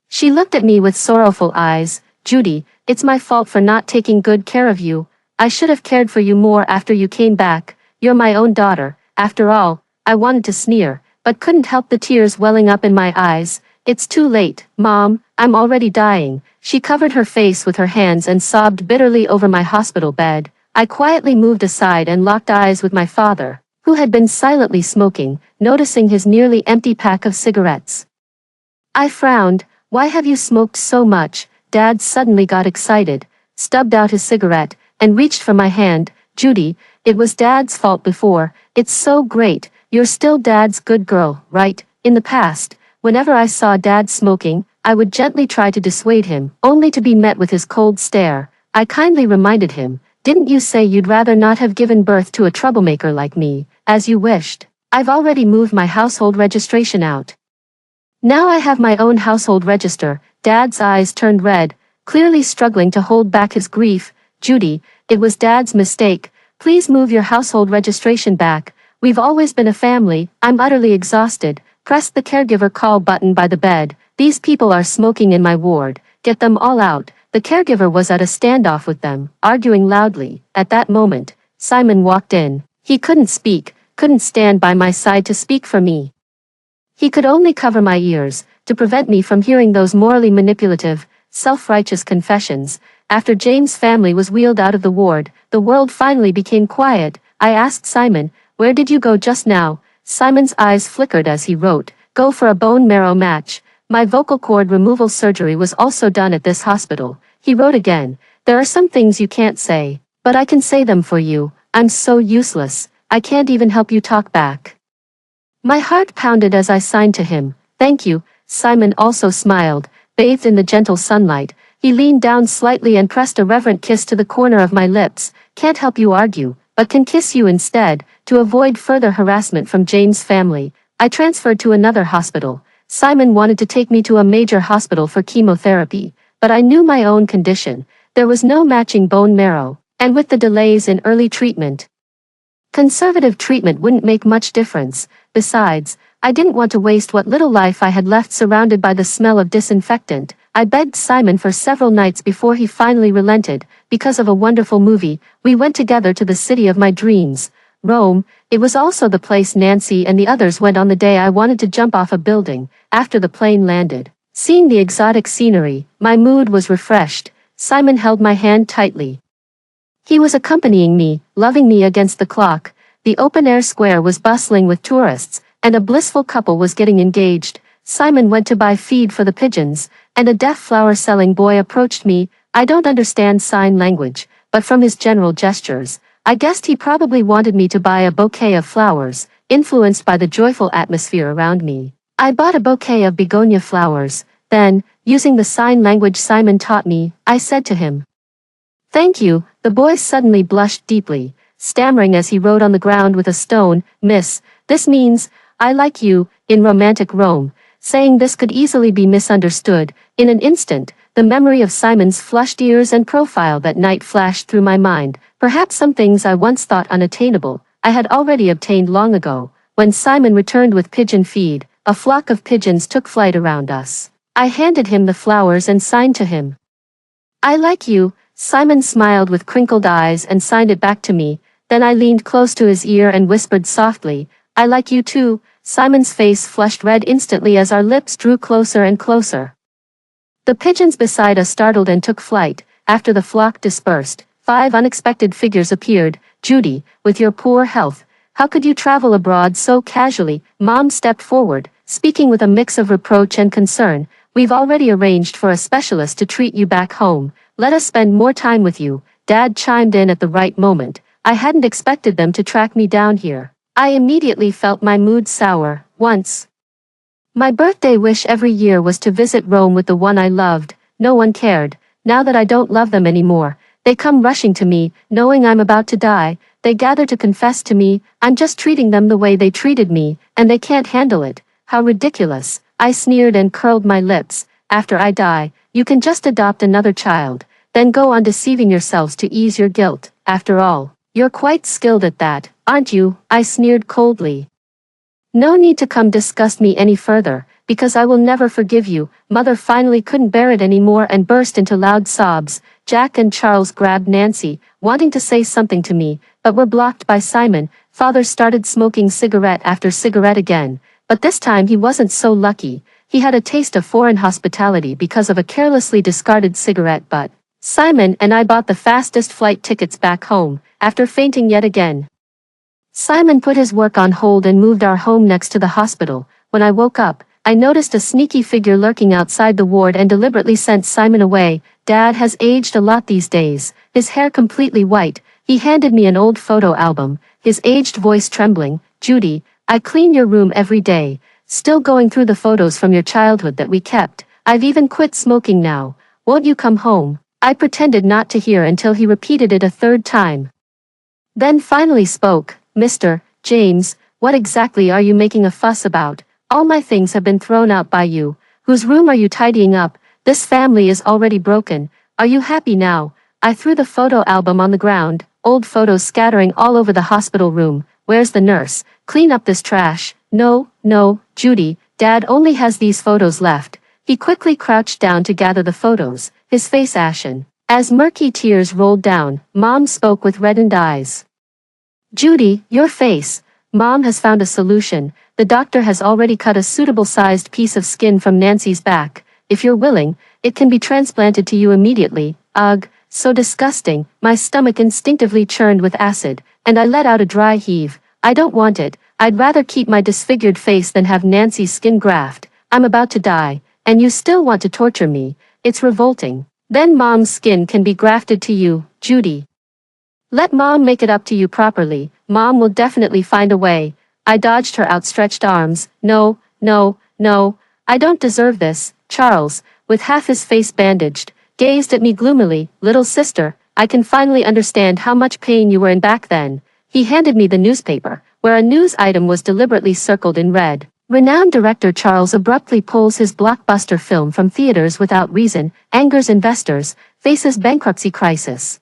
Speaker 1: She looked at me with sorrowful eyes. Judy, it's my fault for not taking good care of you. I should have cared for you more after you came back. You're my own daughter, after all. I wanted to sneer, but couldn't help the tears welling up in my eyes. It's too late, Mom, I'm already dying. She covered her face with her hands and sobbed bitterly over my hospital bed. I quietly moved aside and locked eyes with my father, who had been silently smoking, noticing his nearly empty pack of cigarettes. I frowned. Why have you smoked so much? Dad suddenly got excited, stubbed out his cigarette, and reached for my hand. Judy, it was Dad's fault before. It's so great. You're still Dad's good girl, right? In the past, whenever I saw Dad smoking, I would gently try to dissuade him, only to be met with his cold stare. I kindly reminded him, didn't you say you'd rather not have given birth to a troublemaker like me, as you wished? I've already moved my household registration out. Now I have my own household register. Dad's eyes turned red, clearly struggling to hold back his grief. Judy, it was Dad's mistake. Please move your household registration back. We've always been a family. I'm utterly exhausted. Press the caregiver call button by the bed. These people are smoking in my ward. Get them all out. The caregiver was at a standoff with them, arguing loudly. At that moment, Simon walked in. He couldn't speak, couldn't stand by my side to speak for me. He could only cover my ears, to prevent me from hearing those morally manipulative, self-righteous confessions. After James' family was wheeled out of the ward, the world finally became quiet. I asked Simon, where did you go just now? Simon's eyes flickered as he wrote, go for a bone marrow match. My vocal cord removal surgery was also done at this hospital. He wrote again, there are some things you can't say, but I can say them for you. I'm so useless, I can't even help you talk back. My heart pounded as I signed to him. Thank you. Simon also smiled, bathed in the gentle sunlight. He leaned down slightly and pressed a reverent kiss to the corner of my lips. Can't help you argue, but can kiss you instead, to avoid further harassment from James' family. I transferred to another hospital. Simon wanted to take me to a major hospital for chemotherapy, but I knew my own condition. There was no matching bone marrow, and with the delays in early treatment, conservative treatment wouldn't make much difference. Besides, I didn't want to waste what little life I had left surrounded by the smell of disinfectant. I begged Simon for several nights before he finally relented. Because of a wonderful movie, we went together to the city of my dreams, Rome. It was also the place Nancy and the others went on the day I wanted to jump off a building, after the plane landed. Seeing the exotic scenery, my mood was refreshed. Simon held my hand tightly. He was accompanying me, loving me against the clock. The open-air square was bustling with tourists, and a blissful couple was getting engaged. Simon went to buy feed for the pigeons, and a deaf flower-selling boy approached me. I don't understand sign language, but from his general gestures, I guessed he probably wanted me to buy a bouquet of flowers, influenced by the joyful atmosphere around me. I bought a bouquet of begonia flowers. Then, using the sign language Simon taught me, I said to him, thank you. The boy suddenly blushed deeply, stammering as he wrote on the ground with a stone, Miss, this means, I like you, in romantic Rome. Saying this could easily be misunderstood. In an instant, the memory of Simon's flushed ears and profile that night flashed through my mind. Perhaps some things I once thought unattainable, I had already obtained long ago. When Simon returned with pigeon feed, a flock of pigeons took flight around us. I handed him the flowers and signed to him. I like you. Simon smiled with crinkled eyes and signed it back to me. Then I leaned close to his ear and whispered softly, I like you too. Simon's face flushed red instantly as our lips drew closer and closer. The pigeons beside us startled and took flight. After the flock dispersed, 5 unexpected figures appeared. Judy, with your poor health, how could you travel abroad so casually? Mom stepped forward, speaking with a mix of reproach and concern. We've already arranged for a specialist to treat you back home. Let us spend more time with you. Dad chimed in at the right moment. I hadn't expected them to track me down here. I immediately felt my mood sour. Once, my birthday wish every year was to visit Rome with the one I loved. No one cared. Now that I don't love them anymore, they come rushing to me, knowing I'm about to die. they gather to confess to me, I'm just treating them the way they treated me, and they can't handle it. How ridiculous. I sneered and curled my lips. After I die, you can just adopt another child, then go on deceiving yourselves to ease your guilt. After all, you're quite skilled at that, aren't you? I sneered coldly. No need to come disgust me any further, because I will never forgive you. Mother finally couldn't bear it anymore and burst into loud sobs. Jack and Charles grabbed Nancy, wanting to say something to me, but were blocked by Simon. Father started smoking cigarette after cigarette again, but this time he wasn't so lucky. He had a taste of foreign hospitality because of a carelessly discarded cigarette butt. Simon and I bought the fastest flight tickets back home, after fainting yet again. Simon put his work on hold and moved our home next to the hospital. When I woke up, I noticed a sneaky figure lurking outside the ward and deliberately sent Simon away. Dad has aged a lot these days, his hair completely white. He handed me an old photo album, his aged voice trembling. Judy, I clean your room every day. Still going through the photos from your childhood that we kept. I've even quit smoking now. Won't you come home? I pretended not to hear until he repeated it a third time. Then finally spoke. Mr. James, what exactly are you making a fuss about? All my things have been thrown out by you. Whose room are you tidying up? This family is already broken. Are you happy now? I threw the photo album on the ground, old photos scattering all over the hospital room. Where's the nurse? Clean up this trash. No, Judy, Dad only has these photos left. He quickly crouched down to gather the photos, his face ashen. As murky tears rolled down, Mom spoke with reddened eyes. Judy, your face. Mom has found a solution. The doctor has already cut a suitable sized piece of skin from Nancy's back. If you're willing, it can be transplanted to you immediately. Ugh, so disgusting. My stomach instinctively churned with acid, and I let out a dry heave. I don't want it. I'd rather keep my disfigured face than have Nancy's skin graft. I'm about to die, and you still want to torture me. It's revolting. Then Mom's skin can be grafted to you, Judy. Let Mom make it up to you properly. Mom will definitely find a way. I dodged her outstretched arms. No, I don't deserve this. Charles, with half his face bandaged, gazed at me gloomily. Little sister, I can finally understand how much pain you were in back then. He handed me the newspaper, where a news item was deliberately circled in red. Renowned director Charles abruptly pulls his blockbuster film from theaters without reason, angers investors, faces bankruptcy crisis.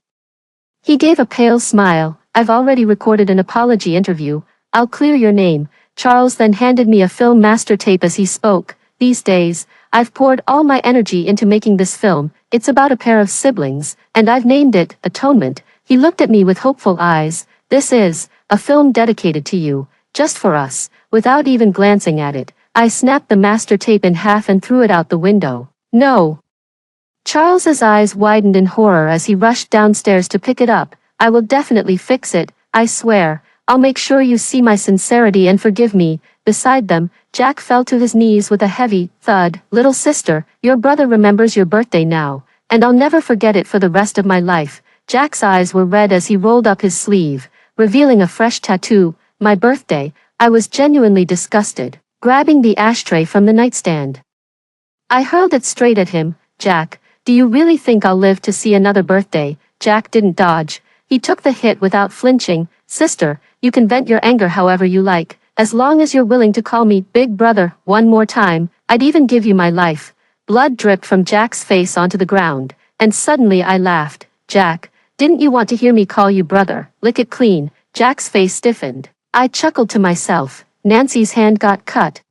Speaker 1: He gave a pale smile. I've already recorded an apology interview. I'll clear your name. Charles then handed me a film master tape as he spoke. These days, I've poured all my energy into making this film. It's about a pair of siblings, and I've named it Atonement. He looked at me with hopeful eyes. This is a film dedicated to you, just for us. Without even glancing at it, I snapped the master tape in half and threw it out the window. No. Charles's eyes widened in horror as he rushed downstairs to pick it up. I will definitely fix it, I swear. I'll make sure you see my sincerity and forgive me. Beside them, Jack fell to his knees with a heavy thud. Little sister, your brother remembers your birthday now, and I'll never forget it for the rest of my life. Jack's eyes were red as he rolled up his sleeve, revealing a fresh tattoo. My birthday. I was genuinely disgusted, grabbing the ashtray from the nightstand. I hurled it straight at him. Jack, do you really think I'll live to see another birthday? Jack didn't dodge. He took the hit without flinching. Sister, you can vent your anger however you like, as long as you're willing to call me Big Brother one more time. I'd even give you my life. Blood dripped from Jack's face onto the ground, and suddenly I laughed. Jack, didn't you want to hear me call you brother? Lick it clean. Jack's face stiffened. I chuckled to myself. Nancy's hand got cut.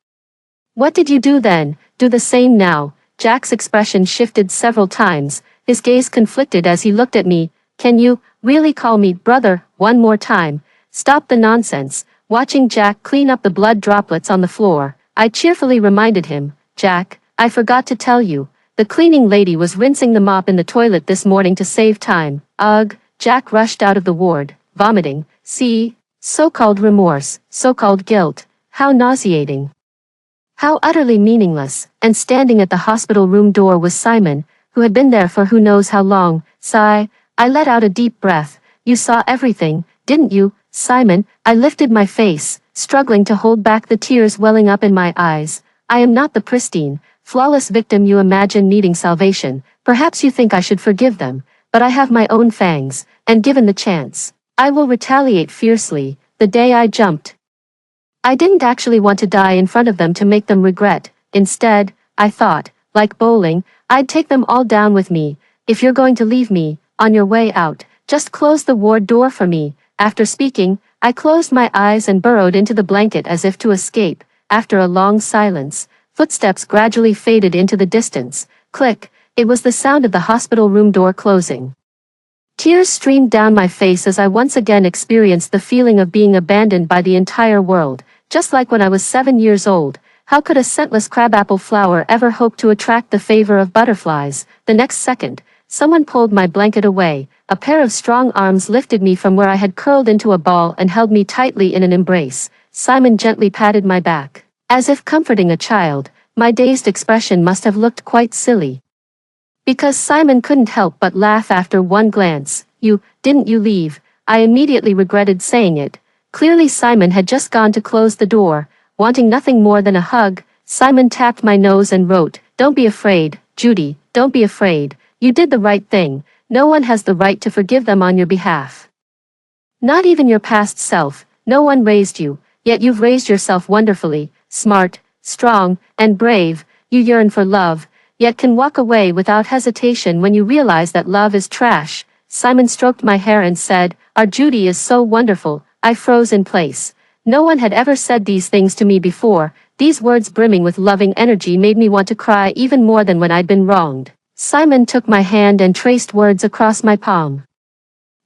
Speaker 1: What did you do then? Do the same now. Jack's expression shifted several times, his gaze conflicted as he looked at me. Can you really call me brother one more time? Stop the nonsense. Watching Jack clean up the blood droplets on the floor, I cheerfully reminded him. Jack, I forgot to tell you, the cleaning lady was rinsing the mop in the toilet this morning to save time. Ugh. Jack rushed out of the ward, vomiting. See? So-called remorse, so-called guilt. How nauseating. How utterly meaningless. And standing at the hospital room door was Simon, who had been there for who knows how long. Sigh. I let out a deep breath. You saw everything, didn't you, Simon? I lifted my face, struggling to hold back the tears welling up in my eyes. I am not the pristine, flawless victim you imagine needing salvation. Perhaps you think I should forgive them, but I have my own fangs, and given the chance, I will retaliate fiercely, the day I jumped. I didn't actually want to die in front of them to make them regret. Instead, I thought, like bowling, I'd take them all down with me. If you're going to leave me, on your way out, just close the ward door for me. After speaking, I closed my eyes and burrowed into the blanket as if to escape. After a long silence, footsteps gradually faded into the distance. Click, it was the sound of the hospital room door closing. Tears streamed down my face as I once again experienced the feeling of being abandoned by the entire world. Just like when I was 7 years old, how could a scentless crabapple flower ever hope to attract the favor of butterflies? The next second, someone pulled my blanket away. A pair of strong arms lifted me from where I had curled into a ball and held me tightly in an embrace. Simon gently patted my back. As if comforting a child, my dazed expression must have looked quite silly. Because Simon couldn't help but laugh after one glance. Didn't you leave? I immediately regretted saying it. Clearly Simon had just gone to close the door, wanting nothing more than a hug. Simon tapped my nose and wrote, "Don't be afraid, Judy, don't be afraid. You did the right thing. No one has the right to forgive them on your behalf. Not even your past self. No one raised you, yet you've raised yourself wonderfully, smart, strong, and brave. You yearn for love, yet can walk away without hesitation when you realize that love is trash." Simon stroked my hair and said, "Our Judy is so wonderful." I froze in place. No one had ever said these things to me before. These words brimming with loving energy made me want to cry even more than when I'd been wronged. Simon took my hand and traced words across my palm.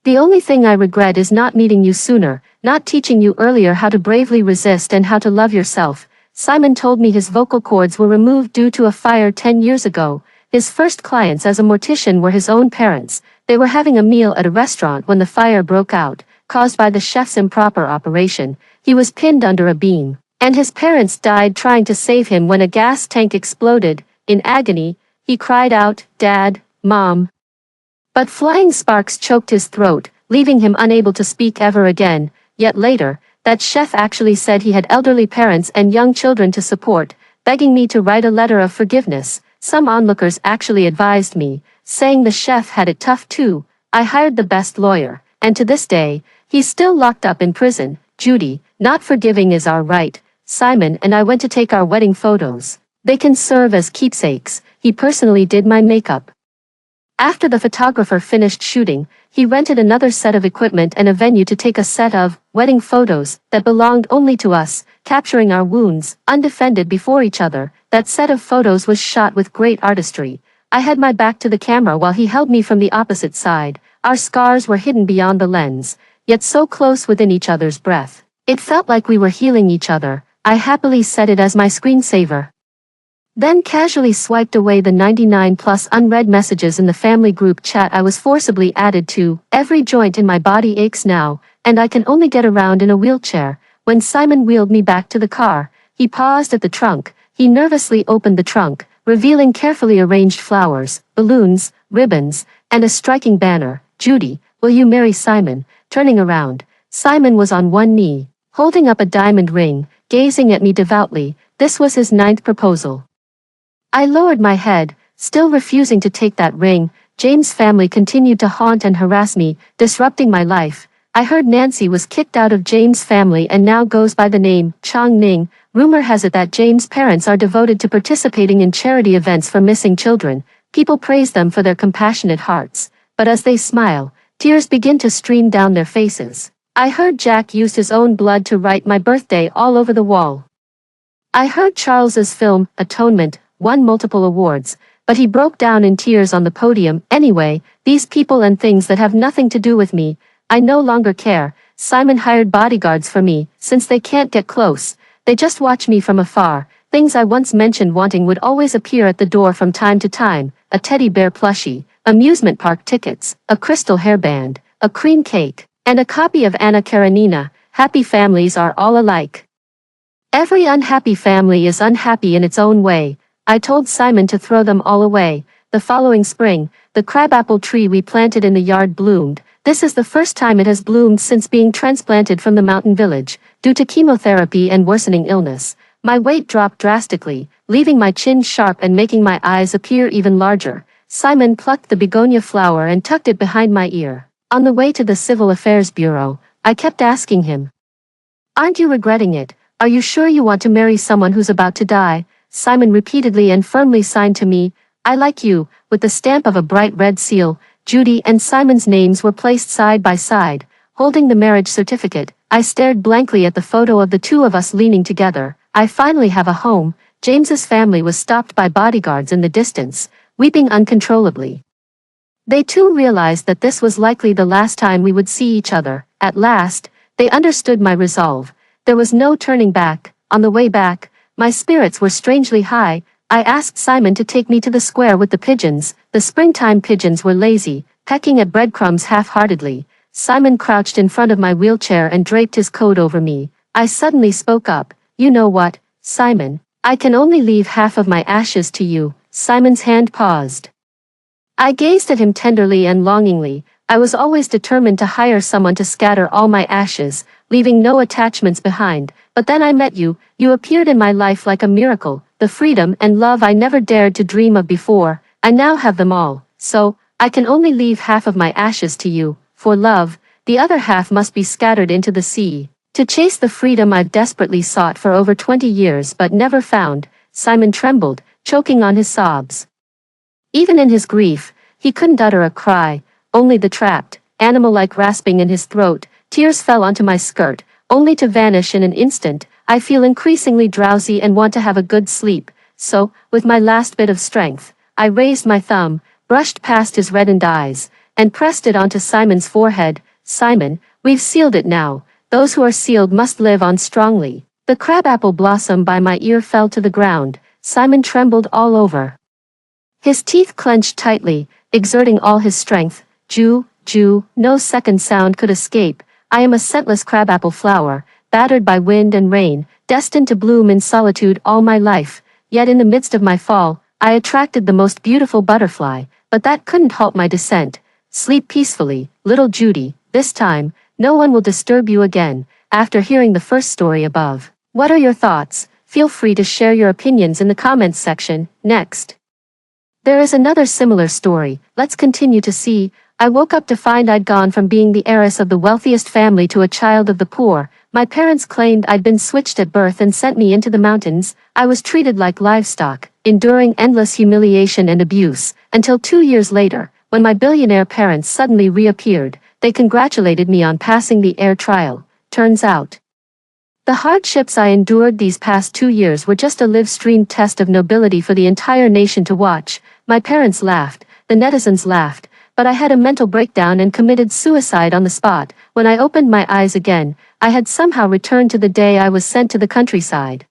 Speaker 1: "The only thing I regret is not meeting you sooner, not teaching you earlier how to bravely resist and how to love yourself." Simon told me his vocal cords were removed due to a fire 10 years ago. His first clients as a mortician were his own parents. They were having a meal at a restaurant when the fire broke out, caused by the chef's improper operation. He was pinned under a beam, and his parents died trying to save him when a gas tank exploded. In agony, he cried out, "Dad, Mom." But flying sparks choked his throat, leaving him unable to speak ever again. Yet later, that chef actually said he had elderly parents and young children to support, begging me to write a letter of forgiveness. Some onlookers actually advised me, saying the chef had it tough too. I hired the best lawyer, and to this day, he's still locked up in prison. Judy, not forgiving is our right. Simon and I went to take our wedding photos. They can serve as keepsakes. He personally did my makeup. After the photographer finished shooting, he rented another set of equipment and a venue to take a set of wedding photos that belonged only to us, capturing our wounds, undefended before each other. That set of photos was shot with great artistry. I had my back to the camera while he held me from the opposite side. Our scars were hidden beyond the lens, yet so close within each other's breath. It felt like we were healing each other. I happily set it as my screensaver. Then casually swiped away the 99 plus unread messages in the family group chat I was forcibly added to. Every joint in my body aches now, and I can only get around in a wheelchair. When Simon wheeled me back to the car, he paused at the trunk. He nervously opened the trunk, revealing carefully arranged flowers, balloons, ribbons, and a striking banner. "Judy, will you marry Simon?" Turning around, Simon was on one knee, holding up a diamond ring, gazing at me devoutly. This was his 9th proposal. I lowered my head, still refusing to take that ring. James' family continued to haunt and harass me, disrupting my life. I heard Nancy was kicked out of James' family and now goes by the name Chong Ning. Rumor has it that James' parents are devoted to participating in charity events for missing children. People praise them for their compassionate hearts, but as they smile, tears begin to stream down their faces. I heard Jack used his own blood to write my birthday all over the wall. I heard Charles's film, Atonement, won multiple awards, but he broke down in tears on the podium. Anyway, these people and things that have nothing to do with me, I no longer care. Simon hired bodyguards for me, since they can't get close. They just watch me from afar. Things I once mentioned wanting would always appear at the door from time to time. A teddy bear plushie, amusement park tickets, a crystal hairband, a cream cake, and a copy of Anna Karenina. Happy families are all alike. Every unhappy family is unhappy in its own way. I told Simon to throw them all away. The following spring, the crabapple tree we planted in the yard bloomed. This is the first time it has bloomed since being transplanted from the mountain village. Due to chemotherapy and worsening illness, my weight dropped drastically, leaving my chin sharp and making my eyes appear even larger. Simon plucked the begonia flower and tucked it behind my ear. On the way to the Civil Affairs Bureau, I kept asking him, "Aren't you regretting it? Are you sure you want to marry someone who's about to die?" Simon repeatedly and firmly signed to me, "I like you," with the stamp of a bright red seal. Judy and Simon's names were placed side by side. Holding the marriage certificate, I stared blankly at the photo of the two of us leaning together. I finally have a home. James's family was stopped by bodyguards in the distance, weeping uncontrollably. They too realized that this was likely the last time we would see each other. At last, they understood my resolve. There was no turning back. On the way back, my spirits were strangely high. I asked Simon to take me to the square with the pigeons. The springtime pigeons were lazy, pecking at breadcrumbs half-heartedly. Simon crouched in front of my wheelchair and draped his coat over me. I suddenly spoke up. "You know what, Simon? I can only leave half of my ashes to you." Simon's hand paused. I gazed at him tenderly and longingly. I was always determined to hire someone to scatter all my ashes, leaving no attachments behind. But then I met you. You appeared in my life like a miracle, the freedom and love I never dared to dream of before. I now have them all. So, I can only leave half of my ashes to you. For love, the other half must be scattered into the sea. To chase the freedom I've desperately sought for over 20 years but never found. Simon trembled, choking on his sobs. Even in his grief, he couldn't utter a cry, only the trapped, animal-like rasping in his throat. Tears fell onto my skirt, only to vanish in an instant. I feel increasingly drowsy and want to have a good sleep. So, with my last bit of strength, I raised my thumb, brushed past his reddened eyes, and pressed it onto Simon's forehead. "Simon, we've sealed it now. Those who are sealed must live on strongly." The crabapple blossom by my ear fell to the ground. Simon trembled all over. His teeth clenched tightly, exerting all his strength. "Jew, Jew," no second sound could escape. "I am a scentless crabapple flower, battered by wind and rain, destined to bloom in solitude all my life. Yet in the midst of my fall, I attracted the most beautiful butterfly, but that couldn't halt my descent. Sleep peacefully, little Judy. This time, no one will disturb you again." After hearing the first story above, what are your thoughts? Feel free to share your opinions in the comments section. Next, there is another similar story. Let's continue to see. I woke up to find I'd gone from being the heiress of the wealthiest family to a child of the poor. My parents claimed I'd been switched at birth and sent me into the mountains. I was treated like livestock, enduring endless humiliation and abuse, until 2 years later, when my billionaire parents suddenly reappeared. They congratulated me on passing the heir trial. Turns out, the hardships I endured these past 2 years were just a live-streamed test of nobility for the entire nation to watch. My parents laughed, the netizens laughed, but I had a mental breakdown and committed suicide on the spot. When I opened my eyes again, I had somehow returned to the day I was sent to the countryside.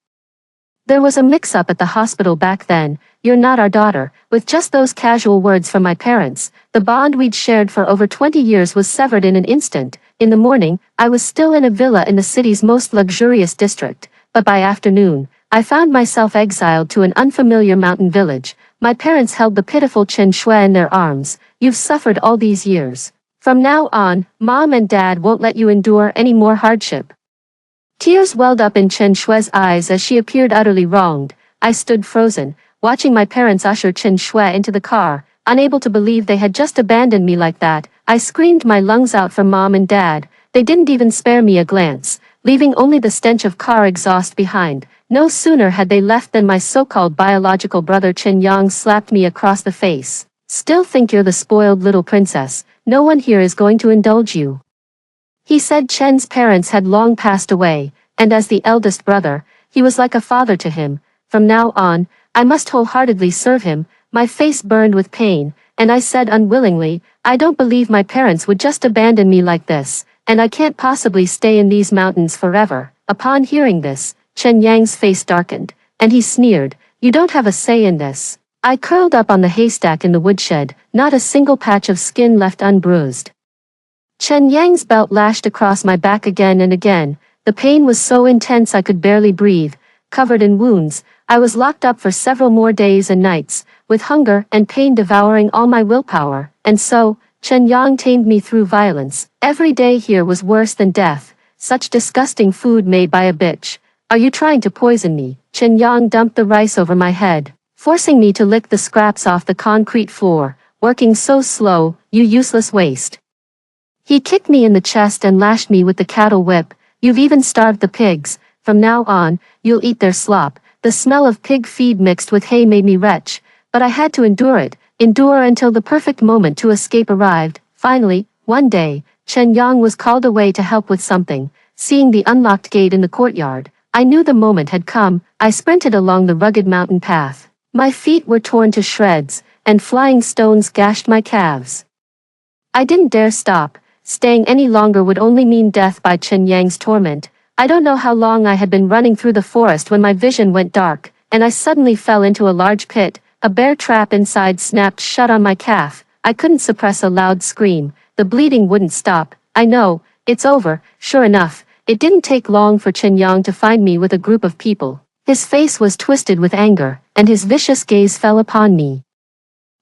Speaker 1: There was a mix-up at the hospital back then. "You're not our daughter," with just those casual words from my parents. The bond we'd shared for over 20 years was severed in an instant. In the morning, I was still in a villa in the city's most luxurious district, but by afternoon, I found myself exiled to an unfamiliar mountain village. My parents held the pitiful Chen Shui in their arms. "You've suffered all these years. From now on, Mom and Dad won't let you endure any more hardship." Tears welled up in Chen Shui's eyes as she appeared utterly wronged. I stood frozen, watching my parents usher Chen Shui into the car, unable to believe they had just abandoned me like that. I screamed my lungs out for Mom and Dad. They didn't even spare me a glance, leaving only the stench of car exhaust behind. No sooner had they left than my so-called biological brother Chen Yang slapped me across the face. "Still think you're the spoiled little princess. No one here is going to indulge you." He said Chen's parents had long passed away, and as the eldest brother, he was like a father to him. From now on, I must wholeheartedly serve him. My face burned with pain, and I said unwillingly, "I don't believe my parents would just abandon me like this, and I can't possibly stay in these mountains forever." Upon hearing this, Chen Yang's face darkened, and he sneered, "You don't have a say in this." I curled up on the haystack in the woodshed, not a single patch of skin left unbruised. Chen Yang's belt lashed across my back again and again. The pain was so intense I could barely breathe. Covered in wounds, I was locked up for several more days and nights, with hunger and pain devouring all my willpower. And so, Chen Yang tamed me through violence. Every day here was worse than death. Such disgusting food made by a bitch. "Are you trying to poison me?" Chen Yang dumped the rice over my head, forcing me to lick the scraps off the concrete floor. "Working so slow, you useless waste." He kicked me in the chest and lashed me with the cattle whip. You've even starved the pigs. From now on, you'll eat their slop. The smell of pig feed mixed with hay made me retch, but I had to endure until the perfect moment to escape arrived. Finally, one day, Chen Yang was called away to help with something. Seeing the unlocked gate in the courtyard, I knew the moment had come. I sprinted along the rugged mountain path. My feet were torn to shreds, and flying stones gashed my calves. I didn't dare stop. Staying any longer would only mean death by Chen Yang's torment. I don't know how long I had been running through the forest when my vision went dark, and I suddenly fell into a large pit. A bear trap inside snapped shut on my calf. I couldn't suppress a loud scream. The bleeding wouldn't stop. I know, it's over. Sure enough, it didn't take long for Chen Yang to find me with a group of people. His face was twisted with anger, and his vicious gaze fell upon me.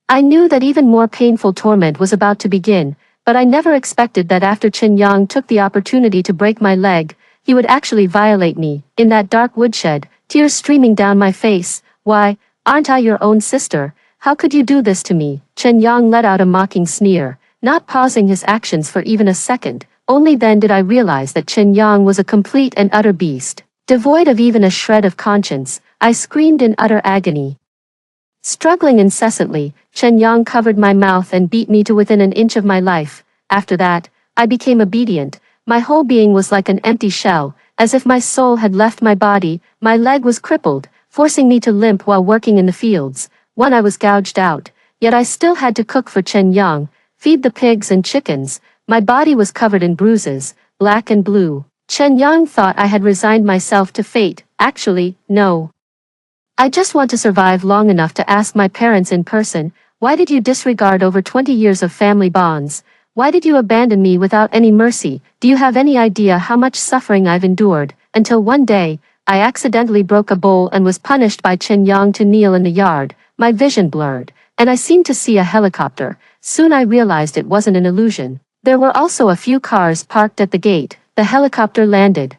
Speaker 1: I knew that even more painful torment was about to begin, but I never expected that after Chen Yang took the opportunity to break my leg, he would actually violate me. In that dark woodshed, tears streaming down my face. Why, aren't I your own sister? How could you do this to me? Chen Yang let out a mocking sneer, not pausing his actions for even a second. Only then did I realize that Chen Yang was a complete and utter beast. Devoid of even a shred of conscience, I screamed in utter agony. Struggling incessantly, Chen Yang covered my mouth and beat me to within an inch of my life. After that, I became obedient. My whole being was like an empty shell, as if my soul had left my body. My leg was crippled, forcing me to limp while working in the fields. One eye was gouged out, yet I still had to cook for Chen Yang, feed the pigs and chickens. My body was covered in bruises, black and blue. Chen Yang thought I had resigned myself to fate. Actually, no. I just want to survive long enough to ask my parents in person, why did you disregard over 20 years of family bonds? Why did you abandon me without any mercy? Do you have any idea how much suffering I've endured? Until one day, I accidentally broke a bowl and was punished by Chen Yang to kneel in the yard. My vision blurred, and I seemed to see a helicopter. Soon I realized it wasn't an illusion. There were also a few cars parked at the gate. The helicopter landed,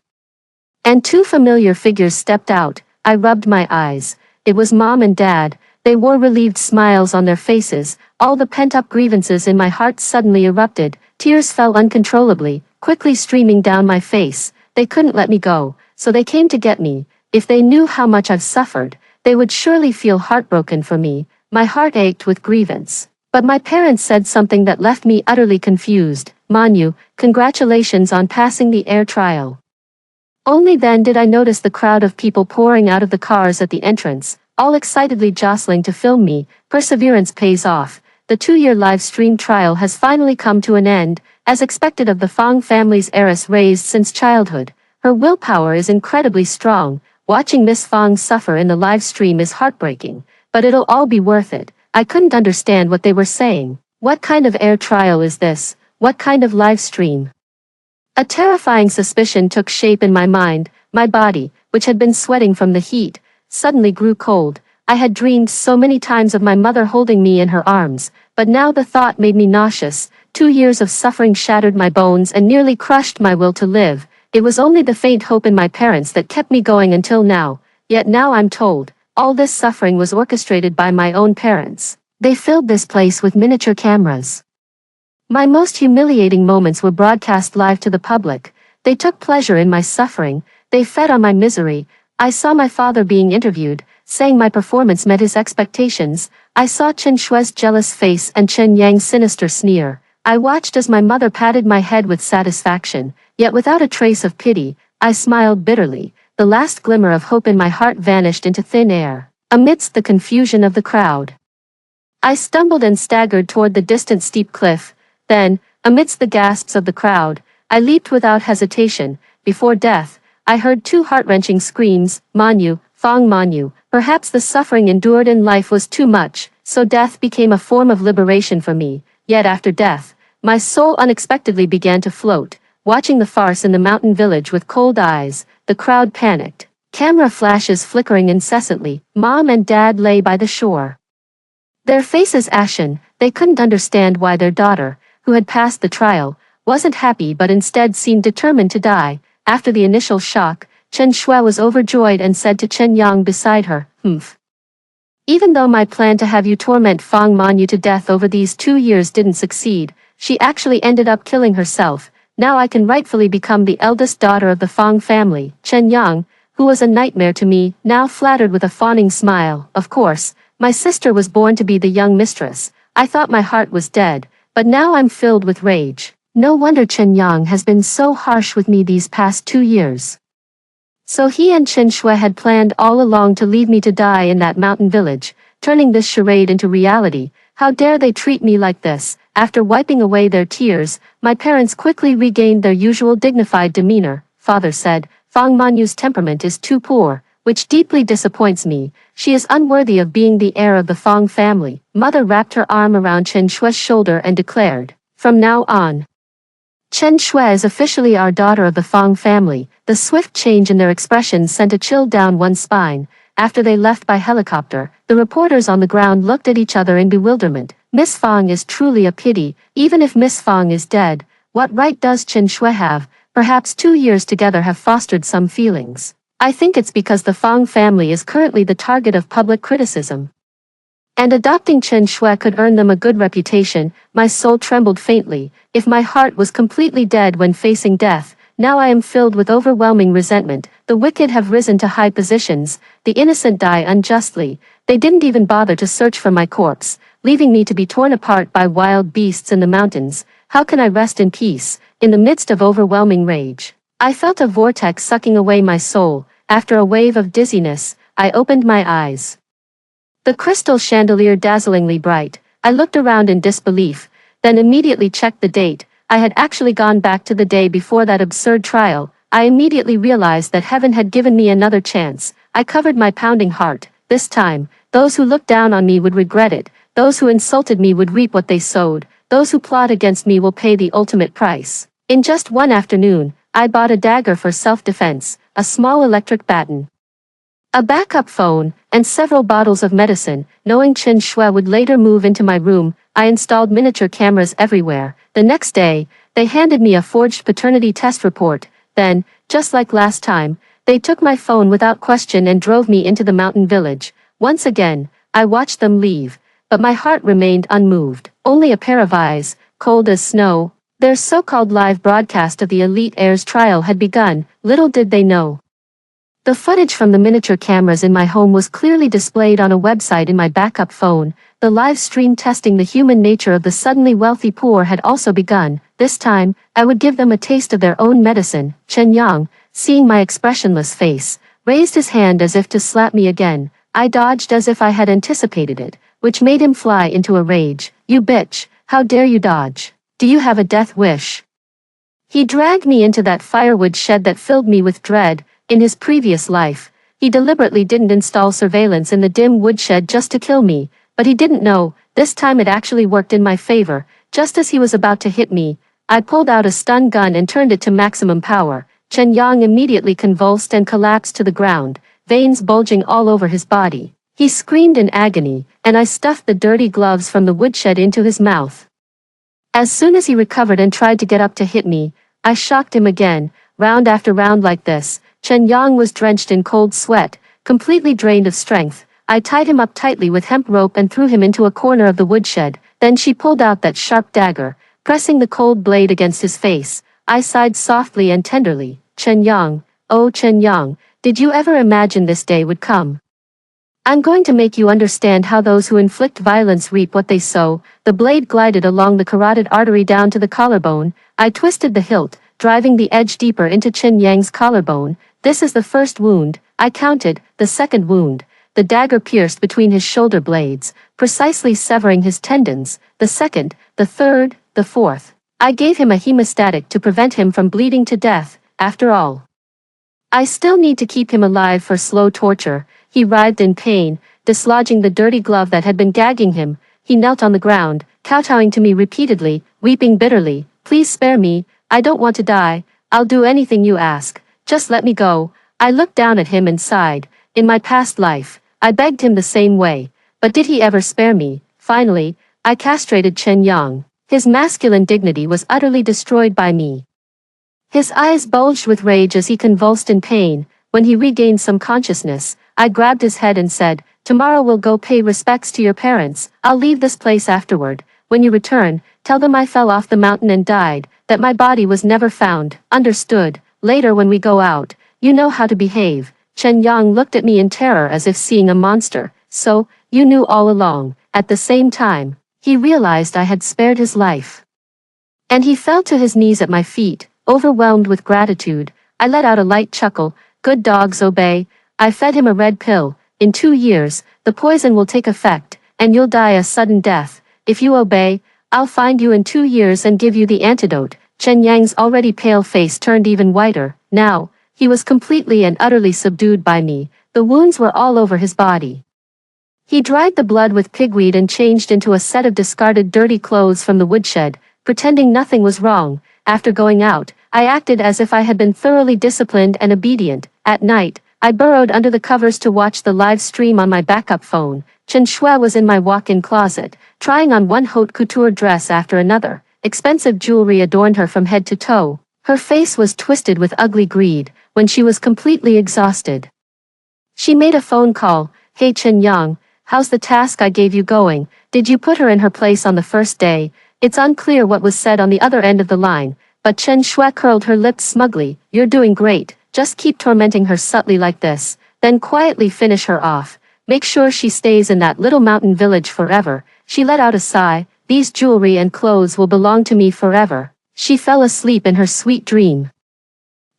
Speaker 1: and two familiar figures stepped out. I rubbed my eyes. It was Mom and Dad. They wore relieved smiles on their faces. All the pent-up grievances in my heart suddenly erupted. Tears fell uncontrollably, quickly streaming down my face. They couldn't let me go, so they came to get me. If they knew how much I've suffered, they would surely feel heartbroken for me. My heart ached with grievance. But my parents said something that left me utterly confused. Manu, congratulations on passing the air trial. Only then did I notice the crowd of people pouring out of the cars at the entrance, all excitedly jostling to film me. Perseverance pays off. The 2-year live stream trial has finally come to an end, as expected of the Fang family's heiress raised since childhood. Her willpower is incredibly strong. Watching Miss Fang suffer in the live stream is heartbreaking, but it'll all be worth it. I couldn't understand what they were saying. What kind of air trial is this? What kind of live stream? A terrifying suspicion took shape in my mind. My body, which had been sweating from the heat, suddenly grew cold. I had dreamed so many times of my mother holding me in her arms, but now the thought made me nauseous. 2 years of suffering shattered my bones and nearly crushed my will to live. It was only the faint hope in my parents that kept me going until now. Yet now I'm told, all this suffering was orchestrated by my own parents. They filled this place with miniature cameras. My most humiliating moments were broadcast live to the public. They took pleasure in my suffering. They fed on my misery. I saw my father being interviewed, saying my performance met his expectations. I saw Chen Shui's jealous face and Chen Yang's sinister sneer. I watched as my mother patted my head with satisfaction, yet without a trace of pity. I smiled bitterly. The last glimmer of hope in my heart vanished into thin air. Amidst the confusion of the crowd, I stumbled and staggered toward the distant steep cliff. Then, amidst the gasps of the crowd, I leaped without hesitation. Before death, I heard 2 heart-wrenching screams, Manu, Fang Manu. Perhaps the suffering endured in life was too much, so death became a form of liberation for me. Yet after death, my soul unexpectedly began to float. Watching the farce in the mountain village with cold eyes, the crowd panicked. Camera flashes flickering incessantly. Mom and Dad lay by the shore, their faces ashen. They couldn't understand why their daughter, who had passed the trial, wasn't happy but instead seemed determined to die. After the initial shock, Chen Shui was overjoyed and said to Chen Yang beside her, "Humph. Even though my plan to have you torment Fang Manu to death over these 2 years didn't succeed, she actually ended up killing herself. Now I can rightfully become the eldest daughter of the Fang family. Chen Yang, who was a nightmare to me, now flattered with a fawning smile. Of course, my sister was born to be the young mistress. I thought my heart was dead, but now I'm filled with rage. No wonder Chen Yang has been so harsh with me these past 2 years. So he and Chen Shui had planned all along to leave me to die in that mountain village, turning this charade into reality. How dare they treat me like this? After wiping away their tears, my parents quickly regained their usual dignified demeanor. Father said, Fang Manyu's temperament is too poor, which deeply disappoints me. She is unworthy of being the heir of the Fang family. Mother wrapped her arm around Chen Shui's shoulder and declared, from now on, Chen Shui is officially our daughter of the Fang family. The swift change in their expressions sent a chill down one's spine. After they left by helicopter, the reporters on the ground looked at each other in bewilderment. Miss Fang is truly a pity. Even if Miss Fang is dead, what right does Chen Shui have? Perhaps 2 years together have fostered some feelings. I think it's because the Fang family is currently the target of public criticism. And adopting Chen Shui could earn them a good reputation. My soul trembled faintly. If my heart was completely dead when facing death, now I am filled with overwhelming resentment. The wicked have risen to high positions, the innocent die unjustly. They didn't even bother to search for my corpse, leaving me to be torn apart by wild beasts in the mountains. How can I rest in peace, in the midst of overwhelming rage? I felt a vortex sucking away my soul. After a wave of dizziness, I opened my eyes. The crystal chandelier dazzlingly bright. I looked around in disbelief, then immediately checked the date. I had actually gone back to the day before that absurd trial. I immediately realized that heaven had given me another chance. I covered my pounding heart. This time, those who looked down on me would regret it. Those who insulted me would reap what they sowed. Those who plot against me will pay the ultimate price. In just one afternoon, I bought a dagger for self-defense, a small electric baton, a backup phone, and several bottles of medicine. Knowing Chen Shui would later move into my room, I installed miniature cameras everywhere. The next day, they handed me a forged paternity test report. Then, just like last time, they took my phone without question and drove me into the mountain village. Once again, I watched them leave, but my heart remained unmoved. Only a pair of eyes, cold as snow. Their so-called live broadcast of the elite heir's trial had begun. Little did they know. The footage from the miniature cameras in my home was clearly displayed on a website in my backup phone. The live stream testing the human nature of the suddenly wealthy poor had also begun. This time, I would give them a taste of their own medicine. Chen Yang, seeing my expressionless face, raised his hand as if to slap me again. I dodged as if I had anticipated it, which made him fly into a rage. You bitch, how dare you dodge? Do you have a death wish? He dragged me into that firewood shed that filled me with dread. In his previous life, he deliberately didn't install surveillance in the dim woodshed just to kill me, but he didn't know, this time it actually worked in my favor. Just as he was about to hit me, I pulled out a stun gun and turned it to maximum power. Chen Yang immediately convulsed and collapsed to the ground, veins bulging all over his body. He screamed in agony, and I stuffed the dirty gloves from the woodshed into his mouth. As soon as he recovered and tried to get up to hit me, I shocked him again. Round after round like this, Chen Yang was drenched in cold sweat, completely drained of strength. I tied him up tightly with hemp rope and threw him into a corner of the woodshed. Then she pulled out that sharp dagger, pressing the cold blade against his face. I sighed softly and tenderly. Chen Yang, oh Chen Yang, did you ever imagine this day would come? I'm going to make you understand how those who inflict violence reap what they sow. The blade glided along the carotid artery down to the collarbone. I twisted the hilt, driving the edge deeper into Chen Yang's collarbone. This is the first wound, I counted. The second wound. The dagger pierced between his shoulder blades, precisely severing his tendons. The second, the third, the fourth. I gave him a hemostatic to prevent him from bleeding to death. After all, I still need to keep him alive for slow torture. He writhed in pain, dislodging the dirty glove that had been gagging him. He knelt on the ground, kowtowing to me repeatedly, weeping bitterly. Please spare me, I don't want to die. I'll do anything you ask. Just let me go. I looked down at him and sighed. In my past life, I begged him the same way. But did he ever spare me? Finally, I castrated Chen Yang. His masculine dignity was utterly destroyed by me. His eyes bulged with rage as he convulsed in pain. When he regained some consciousness, I grabbed his head and said, tomorrow we'll go pay respects to your parents. I'll leave this place afterward. When you return, tell them I fell off the mountain and died, that my body was never found, understood. Later when we go out, you know how to behave. Chen Yang looked at me in terror as if seeing a monster. So, you knew all along. At the same time, he realized I had spared his life. And he fell to his knees at my feet, overwhelmed with gratitude. I let out a light chuckle. Good dogs obey. I fed him a red pill. In 2 years, the poison will take effect, and you'll die a sudden death. If you obey, I'll find you in 2 years and give you the antidote. Chen Yang's already pale face turned even whiter. Now, he was completely and utterly subdued by me. The wounds were all over his body. He dried the blood with pigweed and changed into a set of discarded dirty clothes from the woodshed, pretending nothing was wrong. After going out, I acted as if I had been thoroughly disciplined and obedient. At night, I burrowed under the covers to watch the live stream on my backup phone. Chen Shui was in my walk-in closet, trying on one haute couture dress after another. Expensive jewelry adorned her from head to toe. Her face was twisted with ugly greed, when she was completely exhausted. She made a phone call. Hey Chen Yang, how's the task I gave you going? Did you put her in her place on the first day? It's unclear what was said on the other end of the line, but Chen Shui curled her lips smugly. You're doing great, just keep tormenting her subtly like this, then quietly finish her off. Make sure she stays in that little mountain village forever. She let out a sigh. These jewelry and clothes will belong to me forever. She fell asleep in her sweet dream.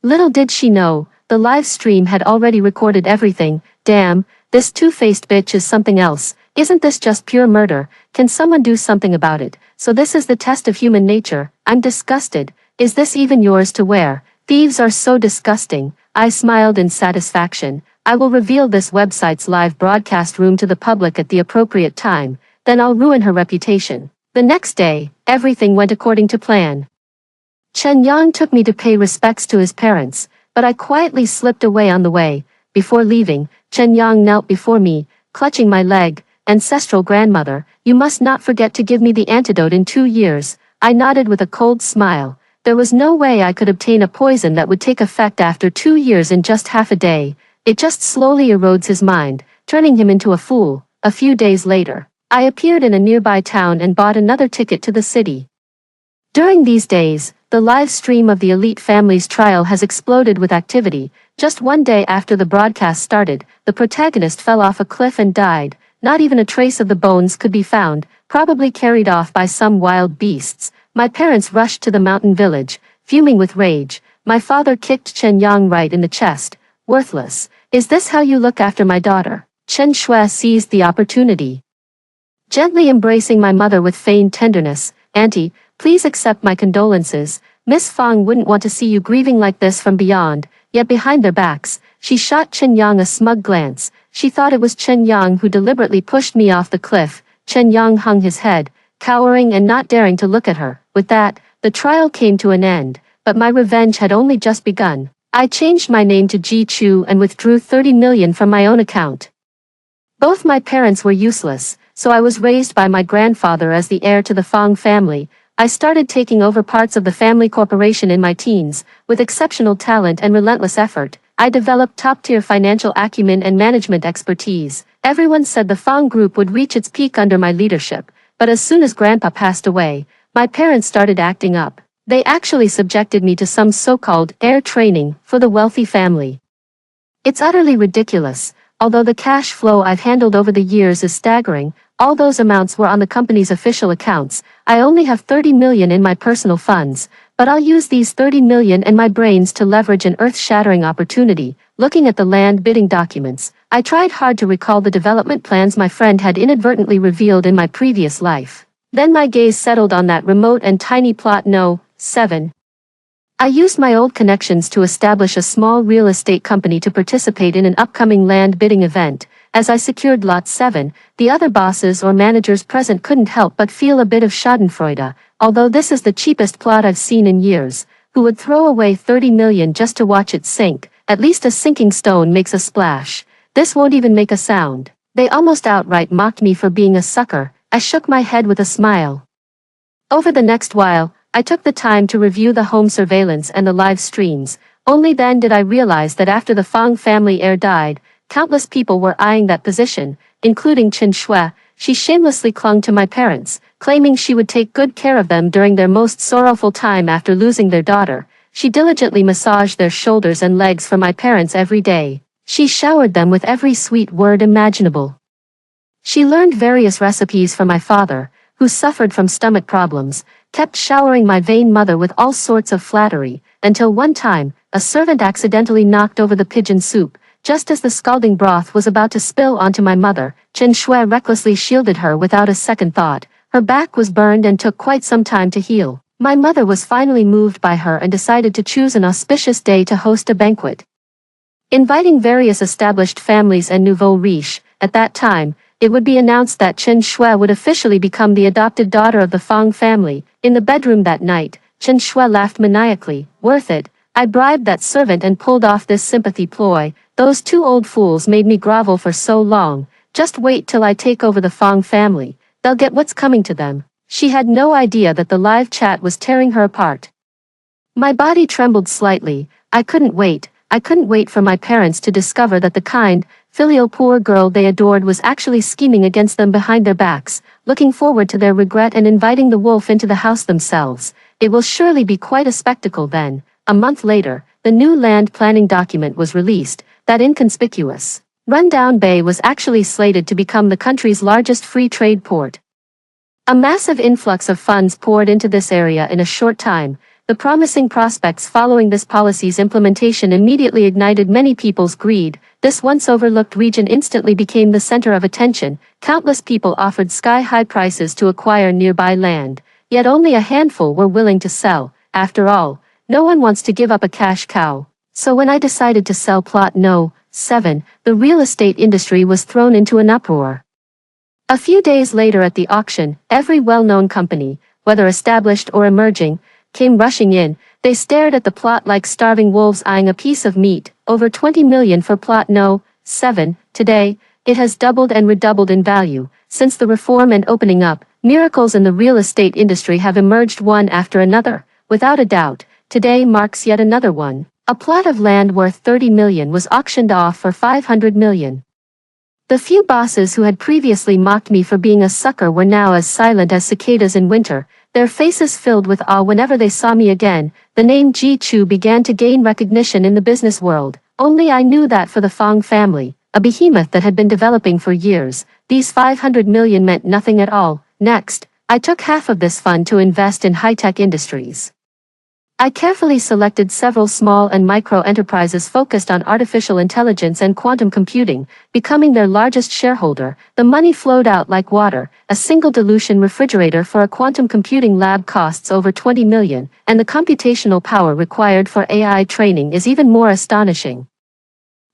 Speaker 1: Little did she know, the live stream had already recorded everything. Damn, this two-faced bitch is something else. Isn't this just pure murder? Can someone do something about it? So this is the test of human nature. I'm disgusted. Is this even yours to wear? Thieves are so disgusting. I smiled in satisfaction. I will reveal this website's live broadcast room to the public at the appropriate time. Then I'll ruin her reputation. The next day, everything went according to plan. Chen Yang took me to pay respects to his parents, but I quietly slipped away on the way. Before leaving, Chen Yang knelt before me, clutching my leg. Ancestral grandmother, you must not forget to give me the antidote in 2 years. I nodded with a cold smile. There was no way I could obtain a poison that would take effect after 2 years in just half a day. It just slowly erodes his mind, turning him into a fool. A few days later, I appeared in a nearby town and bought another ticket to the city. During these days, the live stream of the elite family's trial has exploded with activity. Just 1 day after the broadcast started, the protagonist fell off a cliff and died. Not even a trace of the bones could be found, probably carried off by some wild beasts. My parents rushed to the mountain village, fuming with rage. My father kicked Chen Yang right in the chest. Worthless. Is this how you look after my daughter? Chen Shui seized the opportunity. Gently embracing my mother with feigned tenderness, Auntie, please accept my condolences. Miss Fang wouldn't want to see you grieving like this from beyond. Yet behind their backs, she shot Chen Yang a smug glance. She thought it was Chen Yang who deliberately pushed me off the cliff. Chen Yang hung his head, cowering and not daring to look at her. With that, the trial came to an end, but my revenge had only just begun. I changed my name to Ji Chu and withdrew 30 million from my own account. Both my parents were useless, so I was raised by my grandfather as the heir to the Fang family. I started taking over parts of the family corporation in my teens. With exceptional talent and relentless effort, I developed top-tier financial acumen and management expertise. Everyone said the Fang Group would reach its peak under my leadership, but as soon as Grandpa passed away, my parents started acting up. They actually subjected me to some so-called heir training for the wealthy family. It's utterly ridiculous. Although the cash flow I've handled over the years is staggering, all those amounts were on the company's official accounts. I only have 30 million in my personal funds, but I'll use these 30 million and my brains to leverage an earth-shattering opportunity. Looking at the land bidding documents, I tried hard to recall the development plans my friend had inadvertently revealed in my previous life. Then my gaze settled on that remote and tiny plot No. 7. I used my old connections to establish a small real estate company to participate in an upcoming land bidding event. As I secured Lot 7, the other bosses or managers present couldn't help but feel a bit of schadenfreude. Although this is the cheapest plot I've seen in years, who would throw away 30 million just to watch it sink? At least a sinking stone makes a splash. This won't even make a sound. They almost outright mocked me for being a sucker. I shook my head with a smile. Over the next while, I took the time to review the home surveillance and the live streams. Only then did I realize that after the Fang family heir died, countless people were eyeing that position, including Chen Shui. she shamelessly clung to my parents, claiming she would take good care of them during their most sorrowful time after losing their daughter. She diligently massaged their shoulders and legs for my parents every day. She showered them with every sweet word imaginable. She learned various recipes from my father, who suffered from stomach problems, kept showering my vain mother with all sorts of flattery, until one time, a servant accidentally knocked over the pigeon soup. Just as the scalding broth was about to spill onto my mother, Chen Shui recklessly shielded her without a second thought. Her back was burned and took quite some time to heal. My mother was finally moved by her and decided to choose an auspicious day to host a banquet, inviting various established families and nouveau riche. At that time, it would be announced that Chen Shui would officially become the adopted daughter of the Fang family. In the bedroom that night, Chen Shui laughed maniacally. Worth it. I bribed that servant and pulled off this sympathy ploy. Those two old fools made me grovel for so long. Just wait till I take over the Fang family. They'll get what's coming to them. She had no idea that the live chat was tearing her apart. My body trembled slightly. I couldn't wait for my parents to discover that the kind, filial poor girl they adored was actually scheming against them behind their backs, looking forward to their regret and inviting the wolf into the house themselves. It will surely be quite a spectacle then. A month later, the new land planning document was released. That inconspicuous, rundown bay was actually slated to become the country's largest free trade port. A massive influx of funds poured into this area in a short time. The promising prospects following this policy's implementation immediately ignited many people's greed. This once overlooked region instantly became the center of attention. Countless people offered sky-high prices to acquire nearby land, yet only a handful were willing to sell. After all, no one wants to give up a cash cow. So when I decided to sell plot No. 7, the real estate industry was thrown into an uproar. A few days later at the auction, every well-known company, whether established or emerging, came rushing in. They stared at the plot like starving wolves eyeing a piece of meat. Over 20 million for plot No. 7. Today, it has doubled and redoubled in value. Since the reform and opening up, miracles in the real estate industry have emerged one after another. Without a doubt, today marks yet another one. A plot of land worth 30 million was auctioned off for 500 million. The few bosses who had previously mocked me for being a sucker were now as silent as cicadas in winter, their faces filled with awe whenever they saw me again. The name Ji Chu began to gain recognition in the business world. Only I knew that for the Fang family, a behemoth that had been developing for years, these 500 million meant nothing at all. Next, I took half of this fund to invest in high-tech industries. I carefully selected several small and micro enterprises focused on artificial intelligence and quantum computing, becoming their largest shareholder. The money flowed out like water. A single dilution refrigerator for a quantum computing lab costs over 20 million, and the computational power required for AI training is even more astonishing.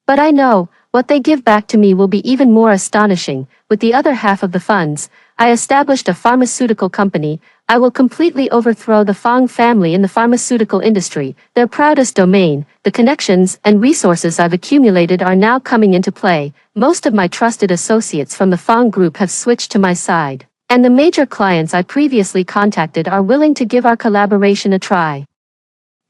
Speaker 1: But I know, what they give back to me will be even more astonishing. With the other half of the funds, I established a pharmaceutical company. I will completely overthrow the Fang family in the pharmaceutical industry, their proudest domain. The connections and resources I've accumulated are now coming into play. Most of my trusted associates from the Fang group have switched to my side, and the major clients I previously contacted are willing to give our collaboration a try.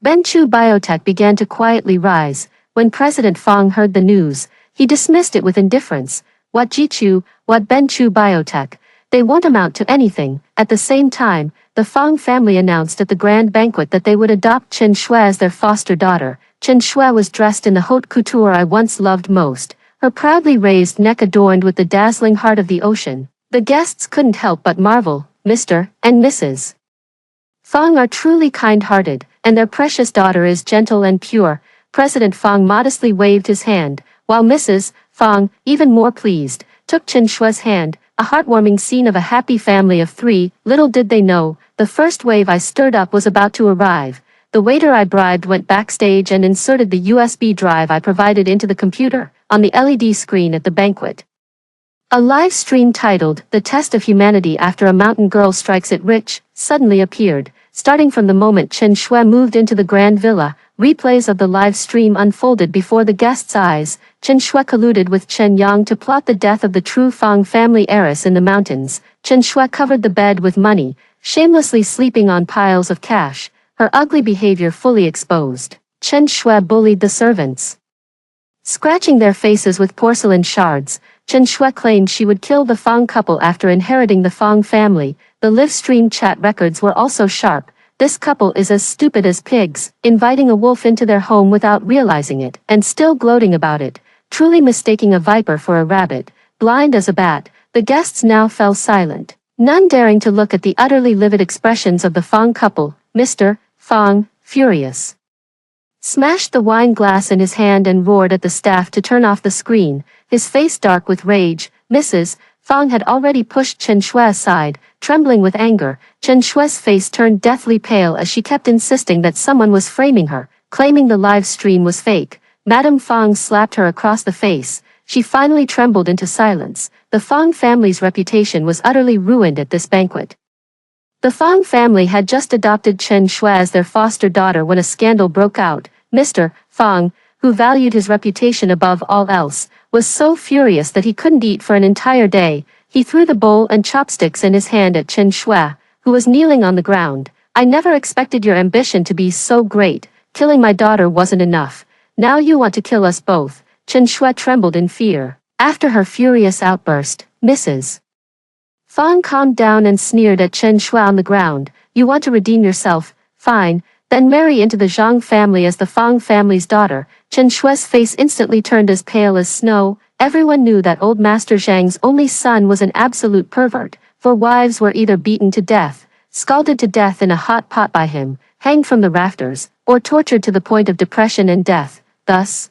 Speaker 1: Benchu Biotech began to quietly rise. When President Fang heard the news, he dismissed it with indifference. What Jichu, what Benchu Biotech? They won't amount to anything. At the same time, the Fang family announced at the grand banquet that they would adopt Chen Shui as their foster daughter. Chen Shui was dressed in the haute couture I once loved most, her proudly raised neck adorned with the dazzling heart of the ocean. The guests couldn't help but marvel. Mr. and Mrs. Fang are truly kind-hearted, and their precious daughter is gentle and pure. President Fang modestly waved his hand, while Mrs. Fang, even more pleased, took Chen Shui's hand. A heartwarming scene of a happy family of three. Little did they know, the first wave I stirred up was about to arrive. The waiter I bribed went backstage and inserted the USB drive I provided into the computer, on the LED screen at the banquet. A live stream titled, "The Test of Humanity After a Mountain Girl Strikes It Rich," suddenly appeared. Starting from the moment Chen Shui moved into the grand villa, replays of the live stream unfolded before the guests' eyes. Chen Shui colluded with Chen Yang to plot the death of the true Fang family heiress in the mountains. Chen Shui covered the bed with money, shamelessly sleeping on piles of cash, her ugly behavior fully exposed. Chen Shui bullied the servants, scratching their faces with porcelain shards. Chen Shui claimed she would kill the Fang couple after inheriting the Fang family. The live stream chat records were also sharp. This couple is as stupid as pigs, inviting a wolf into their home without realizing it, and still gloating about it, truly mistaking a viper for a rabbit, blind as a bat. The guests now fell silent, none daring to look at the utterly livid expressions of the Fang couple. Mr. Fang, furious, smashed the wine glass in his hand and roared at the staff to turn off the screen, his face dark with rage. Mrs. Fang had already pushed Chen Shui aside, trembling with anger. Chen Shui's face turned deathly pale as she kept insisting that someone was framing her, claiming the live stream was fake. Madame Fang slapped her across the face. She finally trembled into silence. The Fang family's reputation was utterly ruined at this banquet. The Fang family had just adopted Chen Shui as their foster daughter when a scandal broke out. Mr. Fang, who valued his reputation above all else, was so furious that he couldn't eat for an entire day. He threw the bowl and chopsticks in his hand at Chen Shui, who was kneeling on the ground. I never expected your ambition to be so great. Killing my daughter wasn't enough. Now you want to kill us both. Chen Shui trembled in fear. After her furious outburst, Mrs. Fang calmed down and sneered at Chen Shui on the ground. You want to redeem yourself? Fine. Then marry into the Zhang family as the Fang family's daughter. Chen Shui's face instantly turned as pale as snow. Everyone knew that old Master Zhang's only son was an absolute pervert, for wives were either beaten to death, scalded to death in a hot pot by him, hanged from the rafters, or tortured to the point of depression and death. Thus,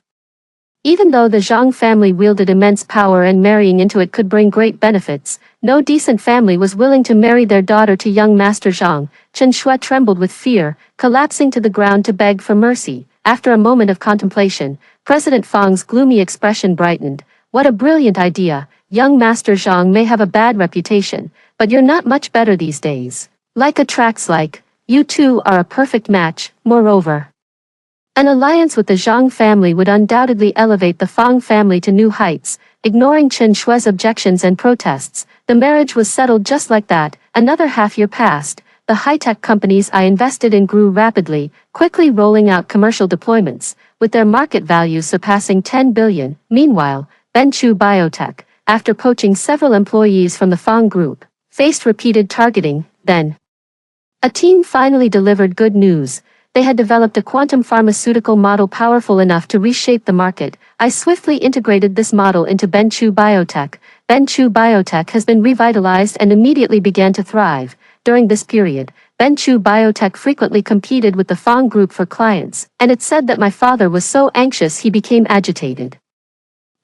Speaker 1: even though the Zhang family wielded immense power and marrying into it could bring great benefits, no decent family was willing to marry their daughter to young Master Zhang. Chen Shui trembled with fear, collapsing to the ground to beg for mercy. After a moment of contemplation, President Fang's gloomy expression brightened. What a brilliant idea. Young Master Zhang may have a bad reputation, but you're not much better these days. Like attracts like, you two are a perfect match. Moreover, an alliance with the Zhang family would undoubtedly elevate the Fang family to new heights. Ignoring Chen Shui's objections and protests, the marriage was settled just like that. Another half-year passed. The high-tech companies I invested in grew rapidly, quickly rolling out commercial deployments, with their market values surpassing 10 billion. Meanwhile, Benchu Biotech, after poaching several employees from the Fang group, faced repeated targeting. Then, a team finally delivered good news. They had developed a quantum pharmaceutical model powerful enough to reshape the market. I swiftly integrated this model into Benchu Biotech. Benchu Biotech has been revitalized and immediately began to thrive. During this period, Benchu Biotech frequently competed with the Fang group for clients, and it said that my father was so anxious he became agitated.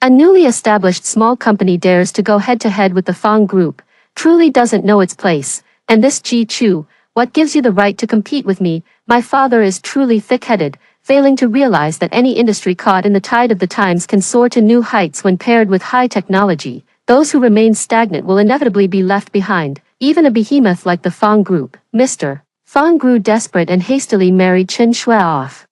Speaker 1: A newly established small company dares to go head-to-head with the Fang group, truly doesn't know its place. And this Ji Chu, what gives you the right to compete with me? My father is truly thick-headed, failing to realize that any industry caught in the tide of the times can soar to new heights when paired with high technology. Those who remain stagnant will inevitably be left behind. Even a behemoth like the Fang group. Mr. Fang grew desperate and hastily married Chen Shui off,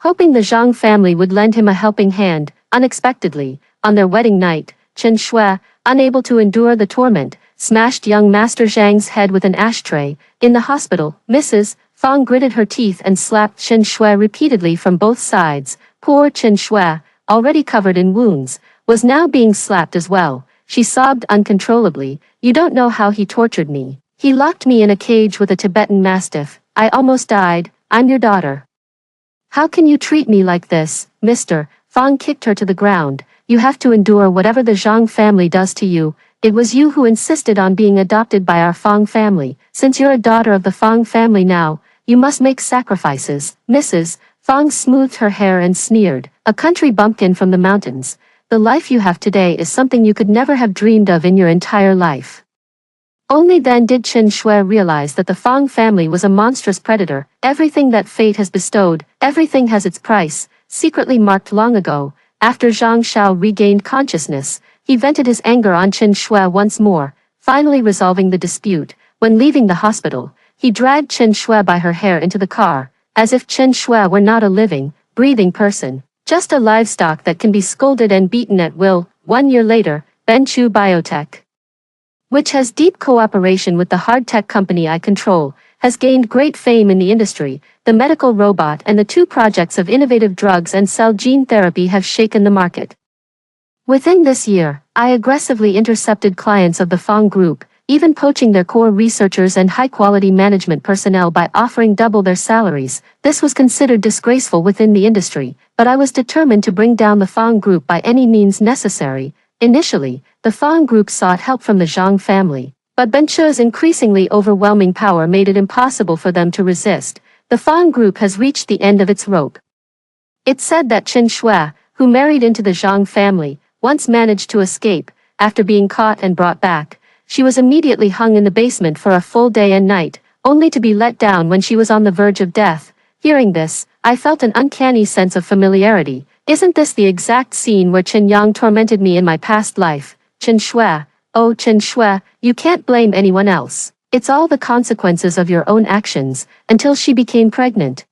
Speaker 1: hoping the Zhang family would lend him a helping hand. Unexpectedly, on their wedding night, Chen Shui, unable to endure the torment, smashed young Master Zhang's head with an ashtray. In the hospital, Mrs. Fang gritted her teeth and slapped Chen Shui repeatedly from both sides. Poor Chen Shui, already covered in wounds, was now being slapped as well. She sobbed uncontrollably. You don't know how he tortured me. He locked me in a cage with a Tibetan mastiff. I almost died. I'm your daughter. How can you treat me like this? Mr. Fang kicked her to the ground. You have to endure whatever the Zhang family does to you. It was you who insisted on being adopted by our Fang family. Since you're a daughter of the Fang family now, you must make sacrifices. Mrs. Fang smoothed her hair and sneered. A country bumpkin from the mountains. The life you have today is something you could never have dreamed of in your entire life. Only then did Chen Shui realize that the Fang family was a monstrous predator. Everything that fate has bestowed, everything has its price, secretly marked long ago. After Zhang Shao regained consciousness, he vented his anger on Chen Shui once more, finally resolving the dispute. When leaving the hospital, he dragged Chen Shui by her hair into the car, as if Chen Shui were not a living, breathing person, just a livestock that can be scolded and beaten at will. 1 year later, Benchu Biotech, which has deep cooperation with the hard tech company I control, has gained great fame in the industry. The medical robot and the 2 projects of innovative drugs and cell gene therapy have shaken the market. Within this year, I aggressively intercepted clients of the Fang Group, even poaching their core researchers and high-quality management personnel by offering double their salaries. This was considered disgraceful within the industry, but I was determined to bring down the Fang Group by any means necessary. Initially, the Fang Group sought help from the Zhang family, but Benchu's increasingly overwhelming power made it impossible for them to resist. The Fang Group has reached the end of its rope. It's said that Chen Shui, who married into the Zhang family, once managed to escape. After being caught and brought back, she was immediately hung in the basement for a full day and night, only to be let down when she was on the verge of death. Hearing this, I felt an uncanny sense of familiarity. Isn't this the exact scene where Chen Yang tormented me in my past life? Chen Shui, oh Chen Shui, you can't blame anyone else. It's all the consequences of your own actions, until she became pregnant.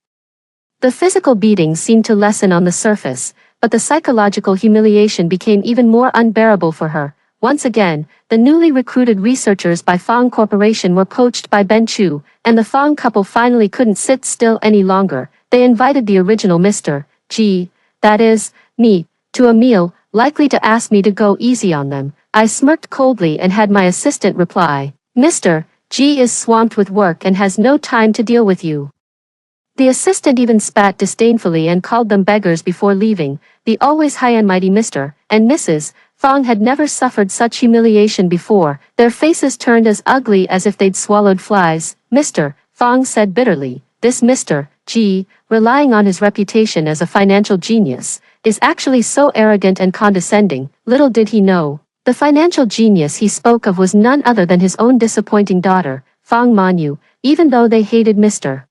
Speaker 1: The physical beatings seemed to lessen on the surface, but the psychological humiliation became even more unbearable for her. Once again, the newly recruited researchers by Fang Corporation were poached by Benchu, and the Fang couple finally couldn't sit still any longer. They invited the original Mr. G, that is, me, to a meal, likely to ask me to go easy on them. I smirked coldly and had my assistant reply, Mr. G is swamped with work and has no time to deal with you. The assistant even spat disdainfully and called them beggars before leaving. The always high and mighty Mr. and Mrs. Fang had never suffered such humiliation before. Their faces turned as ugly as if they'd swallowed flies. Mr. Fang said bitterly, this Mr. G, relying on his reputation as a financial genius, is actually so arrogant and condescending. Little did he know, the financial genius he spoke of was none other than his own disappointing daughter, Fang Manyu. Even though they hated Mr.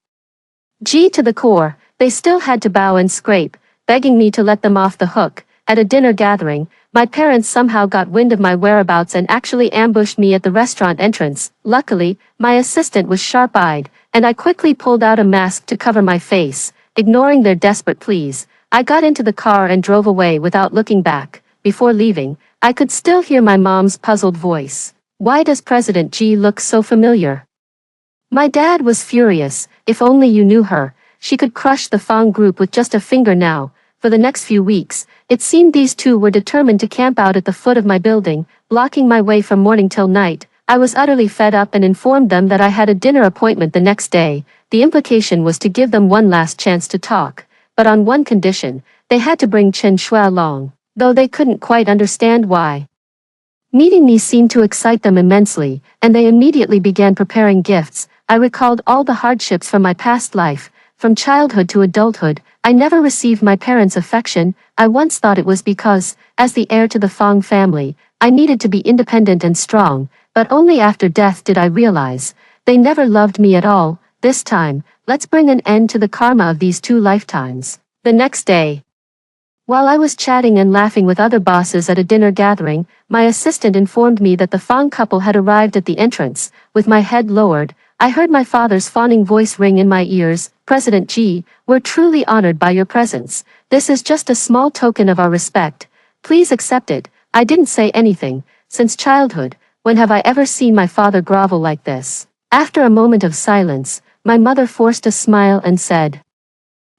Speaker 1: G to the core, they still had to bow and scrape, begging me to let them off the hook. At a dinner gathering, my parents somehow got wind of my whereabouts and actually ambushed me at the restaurant entrance. Luckily, my assistant was sharp-eyed, and I quickly pulled out a mask to cover my face. Ignoring their desperate pleas, I got into the car and drove away without looking back. Before leaving, I could still hear my mom's puzzled voice. Why does President G look so familiar? My dad was furious. If only you knew her, she could crush the Fang Group with just a finger now. For the next few weeks, it seemed these two were determined to camp out at the foot of my building, blocking my way from morning till night. I was utterly fed up and informed them that I had a dinner appointment the next day. The implication was to give them one last chance to talk, but on one condition: they had to bring Chen Shui along, though they couldn't quite understand why. Meeting me seemed to excite them immensely, and they immediately began preparing gifts. I recalled all the hardships from my past life. From childhood to adulthood, I never received my parents' affection. I once thought it was because, as the heir to the Fang family, I needed to be independent and strong, but only after death did I realize they never loved me at all. This time, let's bring an end to the karma of these 2 lifetimes. The next day, while I was chatting and laughing with other bosses at a dinner gathering, my assistant informed me that the Fang couple had arrived at the entrance. With my head lowered, I heard my father's fawning voice ring in my ears. President G, we're truly honored by your presence. This is just a small token of our respect. Please accept it. I didn't say anything. Since childhood, when have I ever seen my father grovel like this? After a moment of silence, my mother forced a smile and said,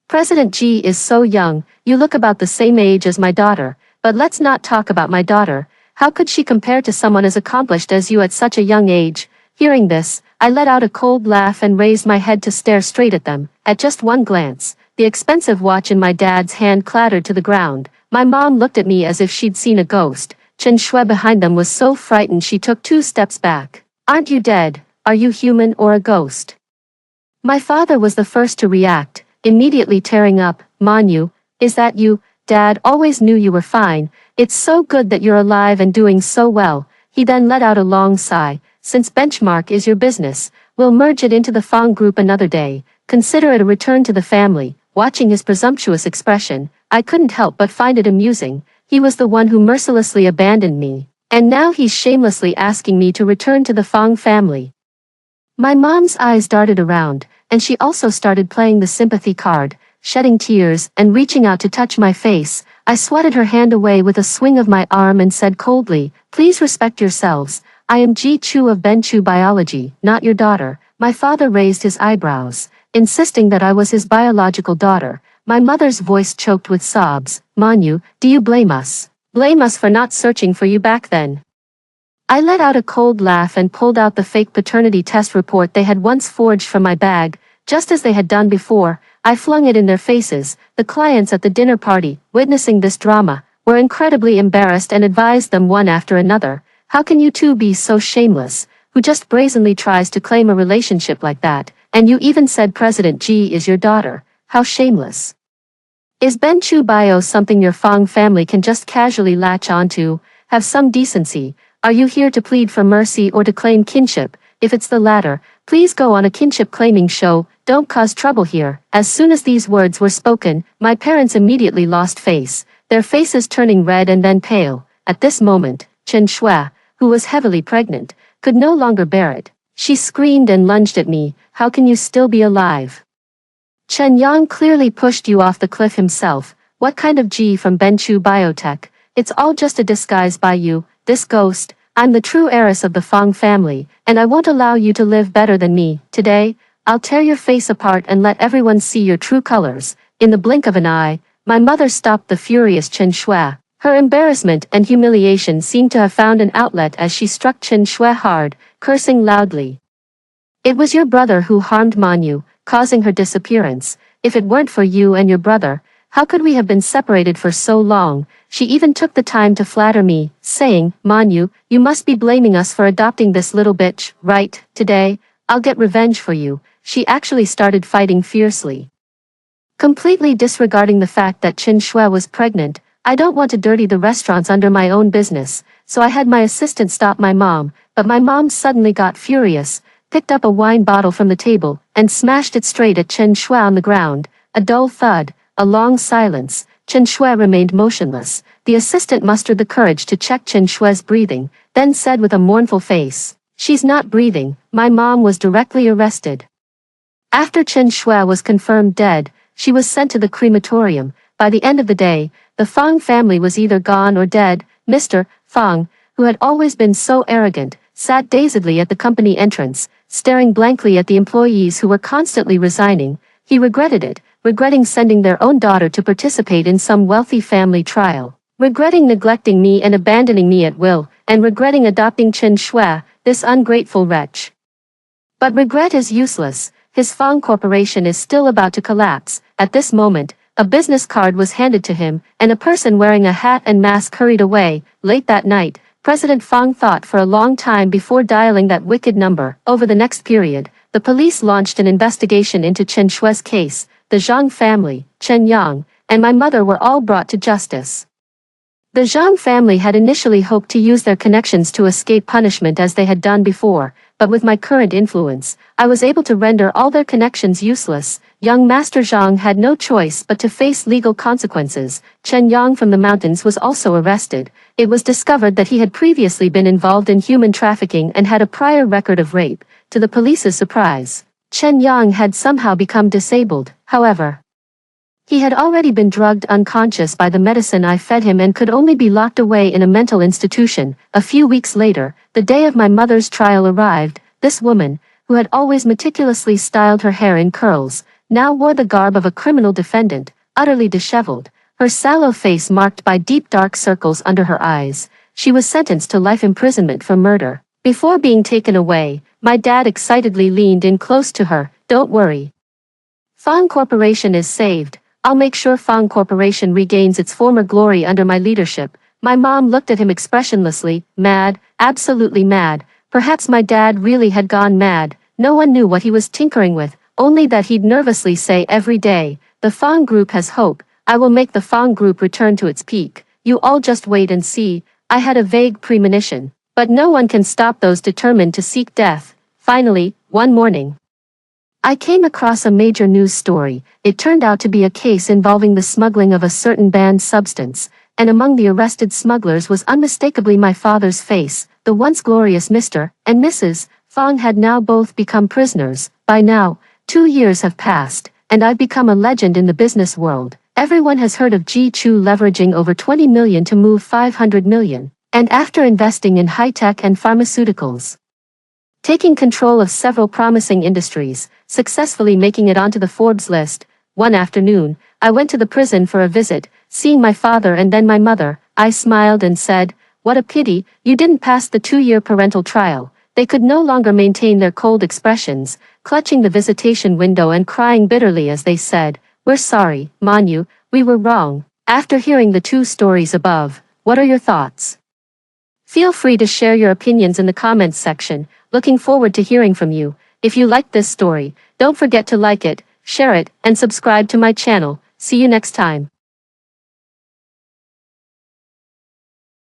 Speaker 1: President G is so young, you look about the same age as my daughter, but let's not talk about my daughter. How could she compare to someone as accomplished as you at such a young age? Hearing this, I let out a cold laugh and raised my head to stare straight at them. At just one glance, the expensive watch in my dad's hand clattered to the ground. My mom looked at me as if she'd seen a ghost. Chen Shui behind them was so frightened she took 2 steps back. Aren't you dead? Are you human or a ghost? My father was the first to react, immediately tearing up. Manyu, is that you? Dad always knew you were fine. It's so good that you're alive and doing so well. He then let out a long sigh. Since Benchmark is your business, we'll merge it into the Fang Group another day. Consider it a return to the family. Watching his presumptuous expression, I couldn't help but find it amusing. He was the one who mercilessly abandoned me, and now he's shamelessly asking me to return to the Fang family. My mom's eyes darted around, and she also started playing the sympathy card, shedding tears and reaching out to touch my face. I swatted her hand away with a swing of my arm and said coldly, please respect yourselves. I am Ji Chu of Ben Chu Biology, not your daughter. My father raised his eyebrows, insisting that I was his biological daughter. My mother's voice choked with sobs. Manyu, do you blame us? Blame us for not searching for you back then. I let out a cold laugh and pulled out the fake paternity test report they had once forged from my bag. Just as they had done before, I flung it in their faces. The clients at the dinner party, witnessing this drama, were incredibly embarrassed and advised them one after another, "How can you two be so shameless, who just brazenly tries to claim a relationship like that, and you even said President G is your daughter, how shameless. Is Ben Chu bio something your Fang family can just casually latch onto? Have some decency. Are you here to plead for mercy or to claim kinship? If it's the latter, please go on a kinship claiming show, don't cause trouble here." As soon as these words were spoken, my parents immediately lost face, their faces turning red and then pale. At this moment, Chen Shui, who was heavily pregnant, could no longer bear it. She screamed and lunged at me, "How can you still be alive? Chen Yang clearly pushed you off the cliff himself. What kind of G from Benchu Biotech? It's all just a disguise by you, this ghost. I'm the true heiress of the Fang family, and I won't allow you to live better than me. Today, I'll tear your face apart and let everyone see your true colors." In the blink of an eye, my mother stopped the furious Chen Shui. Her embarrassment and humiliation seemed to have found an outlet as she struck Chen Shui hard, cursing loudly. "It was your brother who harmed Manyu, causing her disappearance. If it weren't for you and your brother, how could we have been separated for so long?" She even took the time to flatter me, saying, "Manyu, you must be blaming us for adopting this little bitch, right? Today, I'll get revenge for you." She actually started fighting fiercely. Completely disregarding the fact that Chen Shui was pregnant, I don't want to dirty the restaurants under my own business, so I had my assistant stop my mom, but my mom suddenly got furious, picked up a wine bottle from the table, and smashed it straight at Chen Shui on the ground. A dull thud, a long silence. Chen Shui remained motionless. The assistant mustered the courage to check Chen Shui's breathing, then said with a mournful face, "She's not breathing." My mom was directly arrested. After Chen Shui was confirmed dead, she was sent to the crematorium. By the end of the day, the Fang family was either gone or dead. Mr. Fang, who had always been so arrogant, sat dazedly at the company entrance, staring blankly at the employees who were constantly resigning. He regretted it, regretting sending their own daughter to participate in some wealthy family trial, regretting neglecting me and abandoning me at will, and regretting adopting Chen Shui, this ungrateful wretch. But regret is useless. His Fang Corporation is still about to collapse. At this moment, a business card was handed to him, and a person wearing a hat and mask hurried away. Late that night, President Fang thought for a long time before dialing that wicked number. Over the next period, the police launched an investigation into Chen Shui's case. The Zhang family, Chen Yang, and my mother were all brought to justice. The Zhang family had initially hoped to use their connections to escape punishment as they had done before, but with my current influence, I was able to render all their connections useless. Young Master Zhang had no choice but to face legal consequences. Chen Yang from the mountains was also arrested. It was discovered that he had previously been involved in human trafficking and had a prior record of rape. To the police's surprise, Chen Yang had somehow become disabled. However, he had already been drugged unconscious by the medicine I fed him and could only be locked away in a mental institution. A few weeks later, the day of my mother's trial arrived. This woman, who had always meticulously styled her hair in curls, now wore the garb of a criminal defendant, utterly disheveled, her sallow face marked by deep dark circles under her eyes. She was sentenced to life imprisonment for murder. Before being taken away, my dad excitedly leaned in close to her. "Don't worry. Fang Corporation is saved. I'll make sure Fang Corporation regains its former glory under my leadership." My mom looked at him expressionlessly, mad, absolutely mad. Perhaps my dad really had gone mad. No one knew what he was tinkering with, only that he'd nervously say every day, "The Fang Group has hope. I will make the Fang Group return to its peak. You all just wait and see." I had a vague premonition, but no one can stop those determined to seek death. Finally, one morning, I came across a major news story. It turned out to be a case involving the smuggling of a certain banned substance, and among the arrested smugglers was unmistakably my father's face. The once glorious Mr. and Mrs. Fang had now both become prisoners. By now, 2 years have passed, and I've become a legend in the business world. Everyone has heard of Ji Chu leveraging over 20 million to move 500 million, and after investing in high-tech and pharmaceuticals, taking control of several promising industries, successfully making it onto the Forbes list. One afternoon, I went to the prison for a visit, seeing my father and then my mother. I smiled and said, "What a pity, you didn't pass the 2-year parental trial." They could no longer maintain their cold expressions, clutching the visitation window and crying bitterly as they said, "We're sorry, Manu, we were wrong." After hearing the 2 stories above, what are your thoughts? Feel free to share your opinions in the comments section, looking forward to hearing from you. If you liked this story, don't forget to like it, share it, and subscribe to my channel. See you next time.